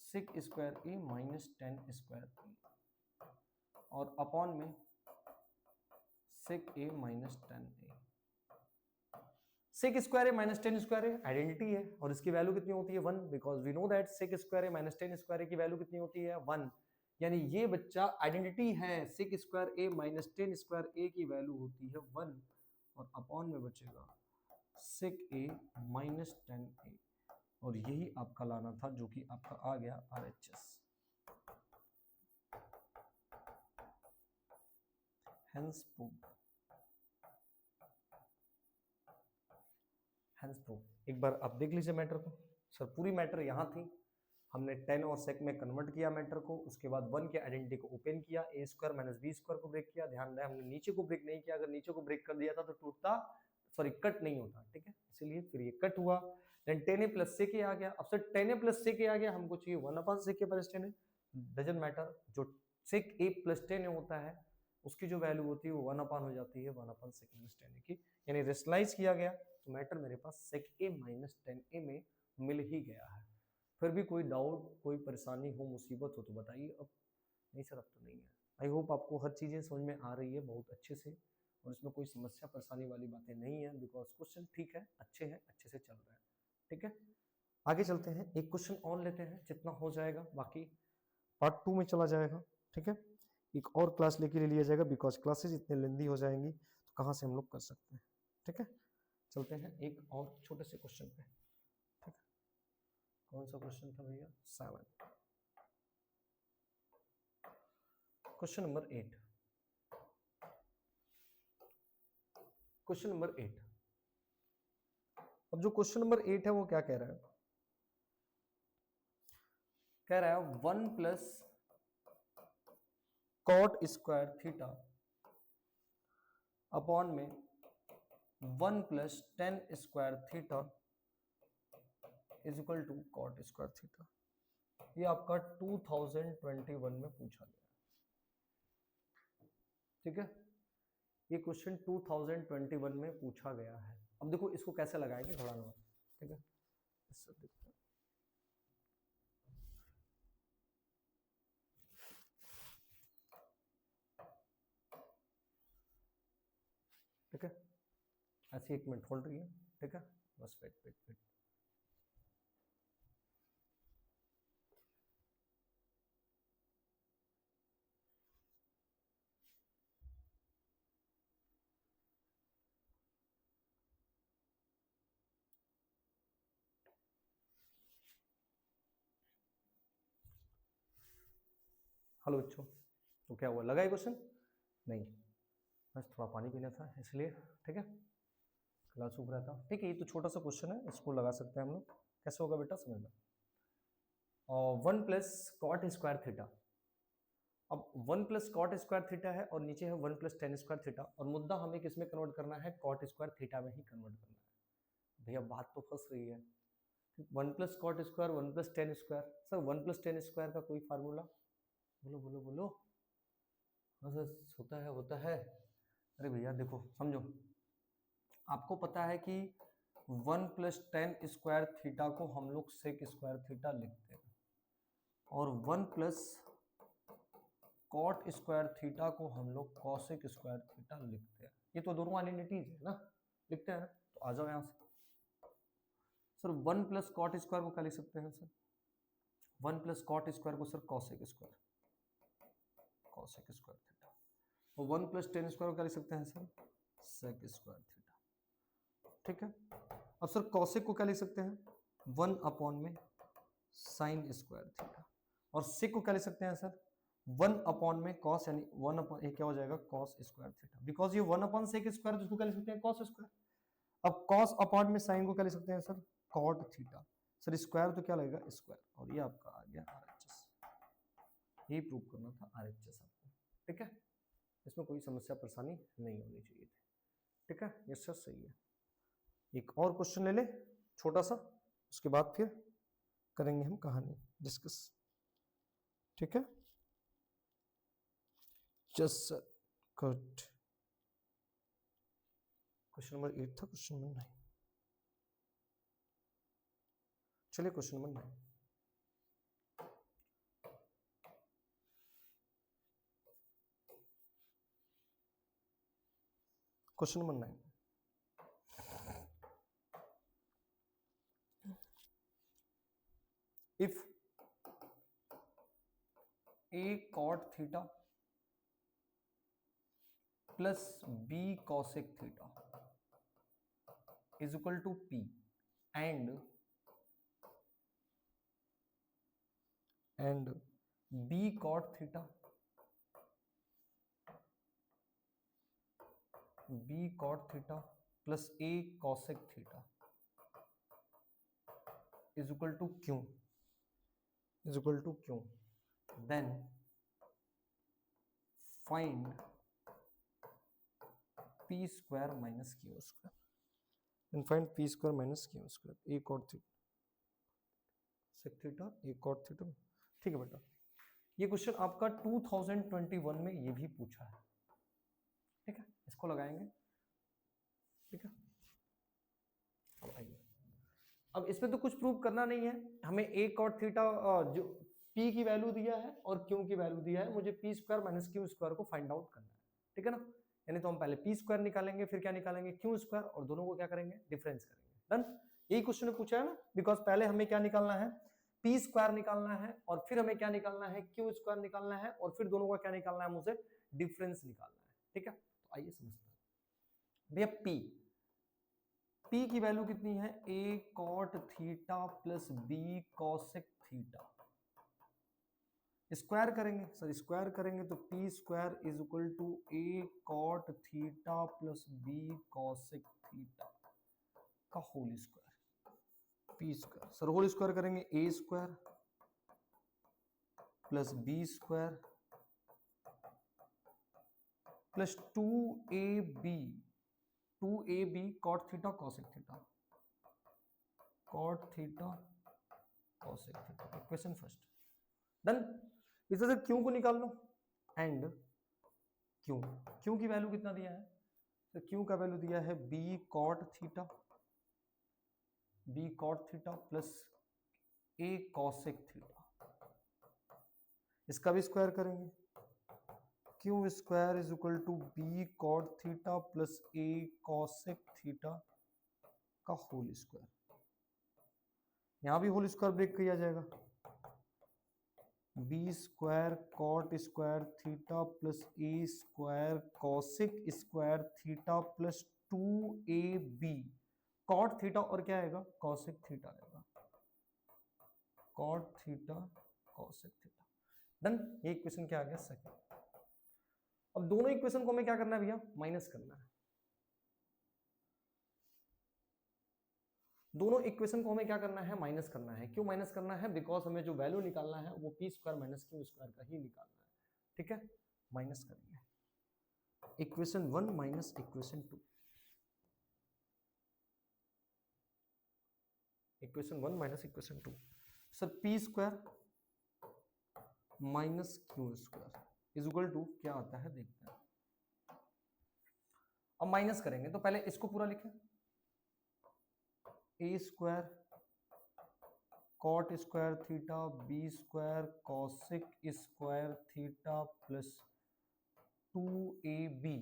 sec square A minus 10 square A, और अपॉन में sec A minus 10a। Sec square A minus 10 square A identity है, और इसकी value कितनी होती है 1, because we know that sec square A minus 10 square A की value कितनी होती है 1, यानी ये बच्चा आइडेंटिटी है, sec square A minus 10 square A की वैल्यू होती है 1, और अपॉन में बचेगा सेक ए माइनस 10a, और यही आपका लाना था जो कि आपका आ गया RHS, hence proved, hence proved. एक बार आप देख लीजिए मैटर को, सर पूरी मैटर यहाँ थी, हमने 10 और सेक में कन्वर्ट किया मैटर को, उसके बाद 1 के आइडेंटिटी को ओपन किया, a square minus B square को ब्रेक किया, ध्यान दें हमने नीचे को ब्रेक नहीं किया, अगर नीचे को ब्रेक कर दिया था तो टूटता, सॉरी कट नहीं होता, ठीक है, इसीलिए फिर ये कट हुआ। देन 10a प्लस सेक आ गया, अब सर 10a प्लस सेक आ गया, हमको चाहिए 1 upon sec plus 10, doesn't matter, जो सेक a प्लस 10 होता है उसकी जो वैल्यू होती है वो 1 अपॉन हो जाती है 1 अपॉन सेक प्लस 10 की, यानी रेशनलाइज किया गया तो मैटर मेरे पास सेक a माइनस 10a में मिल ही गया है। फिर भी कोई डाउट, कोई परेशानी हो, मुसीबत हो तो बताइए। अब नहीं सर, अब तो नहीं है। आई होप आपको हर चीज़ें समझ में आ रही है बहुत अच्छे से, और इसमें कोई समस्या परेशानी वाली बातें नहीं है, बिकॉज क्वेश्चन ठीक है, अच्छे से चल रहा है, ठीक है। आगे चलते हैं, एक क्वेश्चन और लेते हैं, जितना हो जाएगा बाकी पार्ट 2 में चला जाएगा, ठीक है। एक और क्लास लेके ले लिया जाएगा, बिकॉज क्लासेज इतने लेंदी हो जाएंगी तो कहाँ से हम लोग कर सकते हैं, ठीक है। चलते हैं एक और छोटे से क्वेश्चन पे, ठीक है। कौन सा क्वेश्चन था भैया, 7, क्वेश्चन नंबर 8, क्वेश्चन नंबर 8। अब जो क्वेश्चन नंबर 8 है वो क्या कह रहा है, कह रहा है 1 plus cot square theta upon में 1 plus 10 square theta is equal to cot square theta. ये आपका 2021 में पूछा गया, ठीक है। ये क्वेश्चन 2021 में पूछा गया है। अब देखो इसको कैसे लगाएंगे थोड़ा ना, ठीक है, इससे देखते हैं। ठीक है, ऐसे 1 मिनट होल्ड रही है, ठीक है, बस वेट वेट वेट। हेलो बच्चों, तो क्या हुआ, लगा ये क्वेश्चन? नहीं, बस थोड़ा पानी पीना था इसलिए, ठीक है, गला सूख रहा था। ठीक है, ये तो छोटा सा क्वेश्चन है, इसको लगा सकते हैं हम लोग। कैसे होगा बेटा, समझना। 1 प्लस कॉट स्क्वायर थीटा। अब 1 प्लस कॉट स्क्वायर थीटा है और नीचे है 1 प्लस टेन स्क्वायर थीटा, और मुद्दा हमें किस में कन्वर्ट करना है, कॉट स्क्वायर थीटा में ही कन्वर्ट करना है। भैया बात तो फंस रही है। 1 plus cot square 1 plus tan square, sir 1 plus tan square का कोई फार्मूला? बोलो बोलो बोलो। हाँ सर, होता है। अरे भैया देखो समझो, आपको पता है कि 1 प्लस टेन स्क्वायर थीटा को हम लोग सेक स्क्वायर थीटा लिखते हैं, और 1 प्लस कॉट स्क्वायर थीटा को हम लोग कॉसेक स्क्वायर थीटा लिखते हैं। ये तो दोनों आइडेंटिटीज है ना, लिखते हैं ना। तो आ जाओ यहाँ से सर, 1 प्लस कॉट स्क्वायर को क्या लिख सकते हैं सर? 1 प्लस कॉट स्क्वायर को सर कॉसेक स्क्वायर थीटा, और 1 प्लस टेन स्क्वायर को क्या लिख सकते हैं सर? Sec square theta. ठीक है, अब सर कॉसेक को क्या लिख सकते हैं? 1 अपॉन में साइन स्क्वायर थीटा, और सेक को क्या लिख सकते हैं सर? 1 अपॉन में कॉस, यानी 1 अपॉन ये क्या हो जाएगा, कॉस स्क्वायर थीटा, बिकॉज ये 1 अपॉन सेक स्क्वायर, जिसको क्या लिख सकते हैं, कॉस स्क्वायर। अब कॉस अपॉन में साइन को क्या लिख सकते हैं sir? Cot theta. Sir square तो क्या लगेगा, स्क्वायर, और ये आपका आ गया आरएचएस। यही प्रूव करना था आरएचएस आपको, ठीक है, इसमें कोई समस्या परेशानी नहीं होनी चाहिए थी, ठीक है, ये सर सही है। एक और क्वेश्चन ले ले छोटा सा, उसके बाद फिर करेंगे हम कहानी डिस्कस, ठीक है। Just good. क्वेश्चन नंबर 8 था, क्वेश्चन नंबर 9। चलिए question number 9। Question number 9, if a cot theta plus b cosec theta is equal to p and b cot theta plus a cosec theta is equal to q, then find p square minus q square, and find p square minus q square, a cot theta sec theta a cot theta। ठीक है बेटा, ये question आपका 2021 में ये भी पूछा है, ठीक है, इसको लगाएंगे, ठीक है। अब आइए, अब इसमें तो कुछ प्रूव करना नहीं है हमें, a cot थीटा जो p की वैल्यू दिया है और q की वैल्यू दिया है, मुझे p square minus q square को फाइंड आउट करना है, ठीक है ना। यानी तो हम पहले p स्क्वायर निकालेंगे, फिर क्या निकालेंगे, q स्क्वायर, और दोनों को क्या करेंगे, डिफरेंस करेंगे। डन, यही क्वेश्चन में पूछा है ना, बिकॉज पहले हमें क्या निकालना है, p स्क्वायर निकालना है, और फिर हमें क्या निकालना है, q स्क्वायर निकालना है, और फिर दोनों का क्या निकालना है, मुझे डिफरेंस निकालना है, ठीक है। तो आइए समझते हैं भैया, p की वैल्यू कितनी है, a cot theta plus b cosec theta, square करेंगे सर, स्क्वायर करेंगे तो p square is equal to a cot theta plus b cosec theta का whole square, p square, sir whole square करेंगे a square plus b square plus 2ab cot theta cosec theta, cot theta cosec theta, equation first. Done, इससे से Q को निकाल लो, and Q की value कितना दिया है, तो क्यू का वैल्यू दिया है b cot theta plus a cosec theta, इसका भी स्क्वायर करेंगे, Q square is equal to B cot theta plus A cosec theta का होल स्क्वायर। यहां भी होल स्क्वायर ब्रेक किया जाएगा, B square cot square theta plus ए square cosec square theta plus 2ab cot theta और क्या आएगा cosec theta आएगा, cot theta cosec theta. Done, ये इक्वेशन क्या आ गया सेकंड। अब दोनों इक्वेशन को हमें क्या करना है भैया, माइनस करना है। दोनों इक्वेशन को हमें क्या करना है, माइनस करना है। क्यों माइनस करना है, बिकॉज हमें जो वैल्यू निकालना है वो p square minus Q square का ही निकालना है। ठीक है, माइनस करेंगे equation 1 minus equation 2, equation 1 minus equation 2। Sir p square minus Q square is equal to क्या आता है देखते हैं। अब माइनस करेंगे तो पहले इसको पूरा लिखें, A square cot square theta B square cosec square theta plus 2ab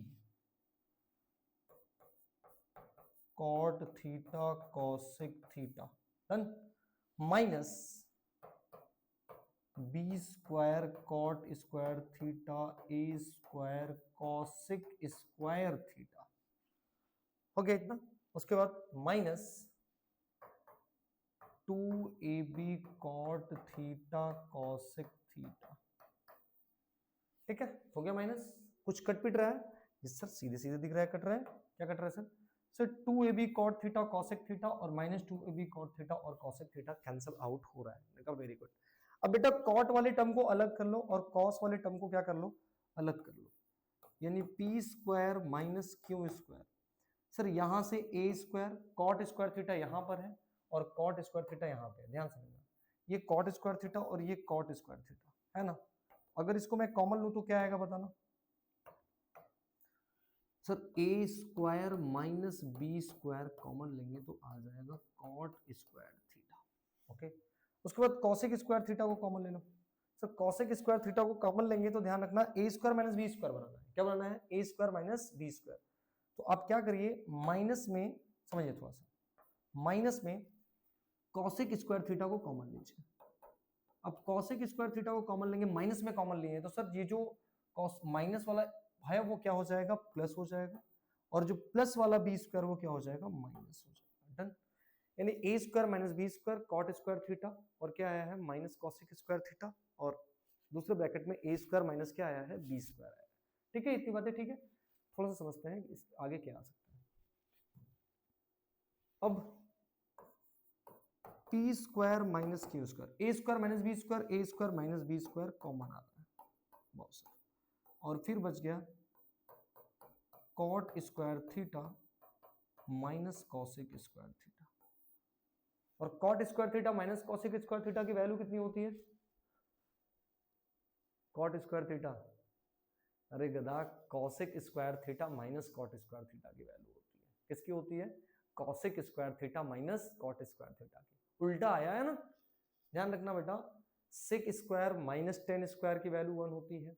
cot theta cosec theta, done, minus B square cot square theta A square cosec square theta हो गया इतना। उसके बाद minus 2ab cot theta cosec theta. ठीक है, हो गया minus. कुछ कट पिट रहा है, सर सीधे सीधे दिख रहा है कट रहा है, क्या कट रहा है sir? Sir 2ab cot theta cosec theta और माइनस 2ab कॉट थीटा और कॉसेक थीटा कैंसिल आउट हो रहा है। देखा, वेरी गुड। अब बेटा कॉट वाले टर्म को अलग कर लो और कॉस वाले टर्म को क्या कर लो, अलग कर लो, यानी p square minus Q square. Sir यहां से ए स्क्वायर कॉट स्क्वायर थीटा यहां पर है और कॉट स्क्वायर थीटा यहाँ पे, ध्यान समझना, ये कॉट स्क्वायर थीटा और ये कॉट स्क्वायर थीटा है ना। अगर इसको मैं कॉमन लूं तो क्या आएगा बताना sir? A square minus B square common लेंगे तो आ जाएगा कॉट स्क्वायर थीटा। ओके, उसके बाद कॉसेक स्क्वायर थीटा को कॉमन ले लो। सर कॉसेक स्क्वायर थीटा को कॉमन लेंगे तो ध्यान रखना ए स्क्वायर माइनस बी स्क्वायर बनाना है। क्या बनाना है? A square minus B square. तो आप क्या करिए, माइनस में समझिए थोड़ा सा, माइनस में कॉसेक स्क्वायर थीटा को कॉमन लीजिए। अब कॉसेक स्क्वायर थीटा को कॉमन लेंगे, माइनस में कॉमन लिए तो सर ये जो कॉस माइनस वाला है वो क्या हो जाएगा, प्लस हो जाएगा, और जो प्लस वाला बी स्क्वायर वो क्या हो जाएगा, माइनस हो जाएगा। डन, यानी A square minus B square cot square theta और क्या आया है माइनस कॉसेक स्क्वायर थीटा, और दूसरे ब्रैकेट में ए स्क्वायर माइनस क्या आया है, बी स्क्वायर आया है। ठीक है, इतनी बातें ठीक है। थोड़ा सा समझते हैं इस आगे क्या आ सकता है। अब P square minus Q square, A square minus B square, A square minus B square common आता है बहुत सारा, और फिर बच गया cot square theta minus cosec square theta. और cot square theta minus cosec square theta की वैल्यू कितनी होती है? कॉट स्क्वायर थीटा, अरे गधा, cosec square theta minus cot square theta की वैल्यू होती है। किसकी होती है? Cosec square theta minus cot square theta की। उल्टा आया है ना, ध्यान रखना बेटा। Sec square minus tan square की वैल्यू 1 होती है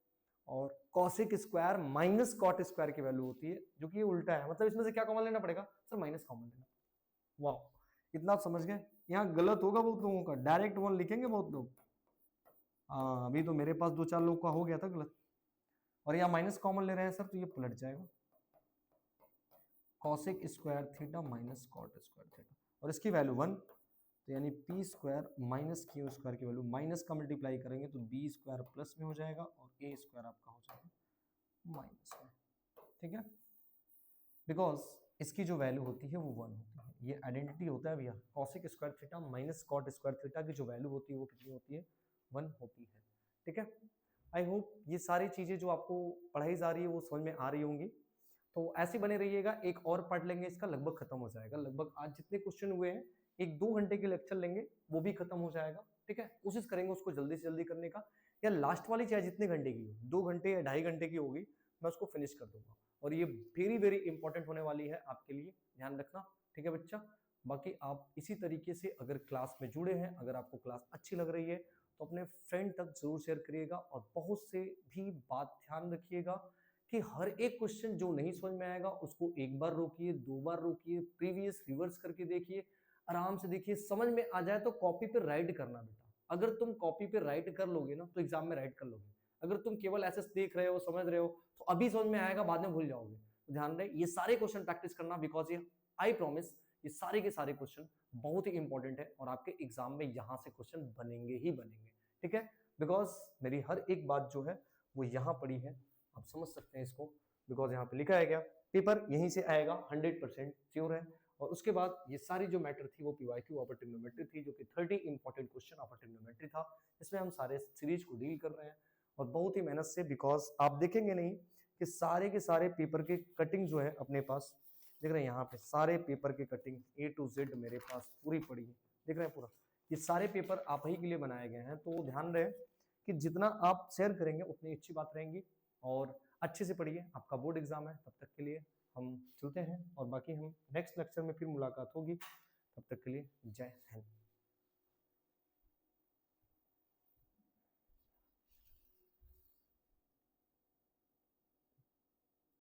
और cosec square minus cot square की वैल्यू होती है, जो कि ये उल्टा है। मतलब इसमें से क्या कॉमन लेना पड़ेगा सर? माइनस कॉमन लेना। वाह, इतना आप समझ गए। यहाँ गलत होगा बहुत लोगों का, डायरेक्ट 1 लिखेंगे बहुत लोग। हाँ, अभी तो मेरे पास 2-4 लोग का हो गया था गलत, और यहाँ माइनस कॉमन ले रहे हैं सर तो ये पलट जाएगा, cosec square theta minus cot square theta, और इसकी वैल्यू 1, तो यानी p square minus Q square की वैल्यू माइनस का मल्टीप्लाई करेंगे तो बी स्क्वायर प्लस में हो जाएगा और ए स्क्वायर आपका हो जाएगा माइनस में। ठीक है, बिकॉज इसकी जो वैल्यू होती है वो 1 होती है। ये आइडेंटिटी होता है भैया, cosec square theta minus cot square theta की जो वैल्यू होती है वो कितनी होती है? 1 होती है। ठीक है, आई होप ये सारी चीजें जो आपको पढ़ाई जा रही है वो समझ में आ रही होंगी। तो ऐसे बने रहिएगा, एक और पढ़ लेंगे, इसका लगभग खत्म हो जाएगा। लगभग आज जितने क्वेश्चन हुए हैं 1-2 घंटे के लेक्चर लेंगे, वो भी खत्म हो जाएगा। ठीक है, कोशिश करेंगे उसको जल्दी से जल्दी करने का, या लास्ट वाली चाहे जितने घंटे की हो, 2 घंटे या 2.5 घंटे की होगी, मैं उसको फिनिश कर दूंगा। और ये वेरी वेरी इंपॉर्टेंट होने वाली है आपके लिए, ध्यान रखना। ठीक है बच्चा, बाकी आप इसी तरीके से अगर क्लास में जुड़े हैं, अगर आपको क्लास अच्छी लग रही है तो अपने फ्रेंड तक जरूर शेयर करिएगा और बहुत से भी बात ध्यान रखिएगा कि हर एक क्वेश्चन जो नहीं समझ में आएगा उसको एक बार रोकिए, दो बार रोकिए, प्रीवियस रिवर्स करके देखिए, आराम से देखिए, समझ में आ जाए तो कॉपी पे राइट करना बेटा। अगर तुम कॉपी पे राइट कर लोगे ना तो एग्जाम में राइट कर लोगे। अगर तुम केवल ऐसे देख रहे हो, समझ रहे हो, तो अभी समझ में आएगा, बाद में भूल जाओगे। तो ध्यान रहे ये सारे क्वेश्चन प्रैक्टिस करना, बिकॉज ये आई प्रॉमिस ये सारे के सारे क्वेश्चन बहुत ही इंपॉर्टेंट है और आपके एग्जाम में यहाँ से क्वेश्चन बनेंगे ही बनेंगे। ठीक है, बिकॉज मेरी हर एक बात जो है वो यहाँ पड़ी है, आप समझ सकते हैं इसको, बिकॉज यहाँ पे लिखा है क्या, पेपर यहीं से आएगा 100% श्योर है। और उसके बाद ये सारी जो मैटर थी वो पीवाईक्यू ऑफ ट्रिग्नोमेट्री थी, जो कि 30 इंपॉर्टेंट क्वेश्चन ऑफ ट्रिग्नोमेट्री था। इसमें हम सारे सीरीज को डील कर रहे हैं और बहुत ही मेहनत से, बिकॉज आप देखेंगे नहीं कि सारे के सारे पेपर के कटिंग जो है अपने पास, देख रहे हैं यहाँ पे सारे पेपर के कटिंग A to Z मेरे पास पूरी पड़ी है, देख रहे हैं पूरा। ये सारे पेपर आप ही के लिए बनाए गए हैं, तो ध्यान रहे कि जितना आप शेयर करेंगे उतनी अच्छी बात रहेंगी। और अच्छे से पढ़िए, आपका बोर्ड एग्जाम है, तब तक के लिए हम चलते हैं और बाकी हम नेक्स्ट लेक्चर में फिर मुलाकात होगी। तब तक के लिए जय हिंद।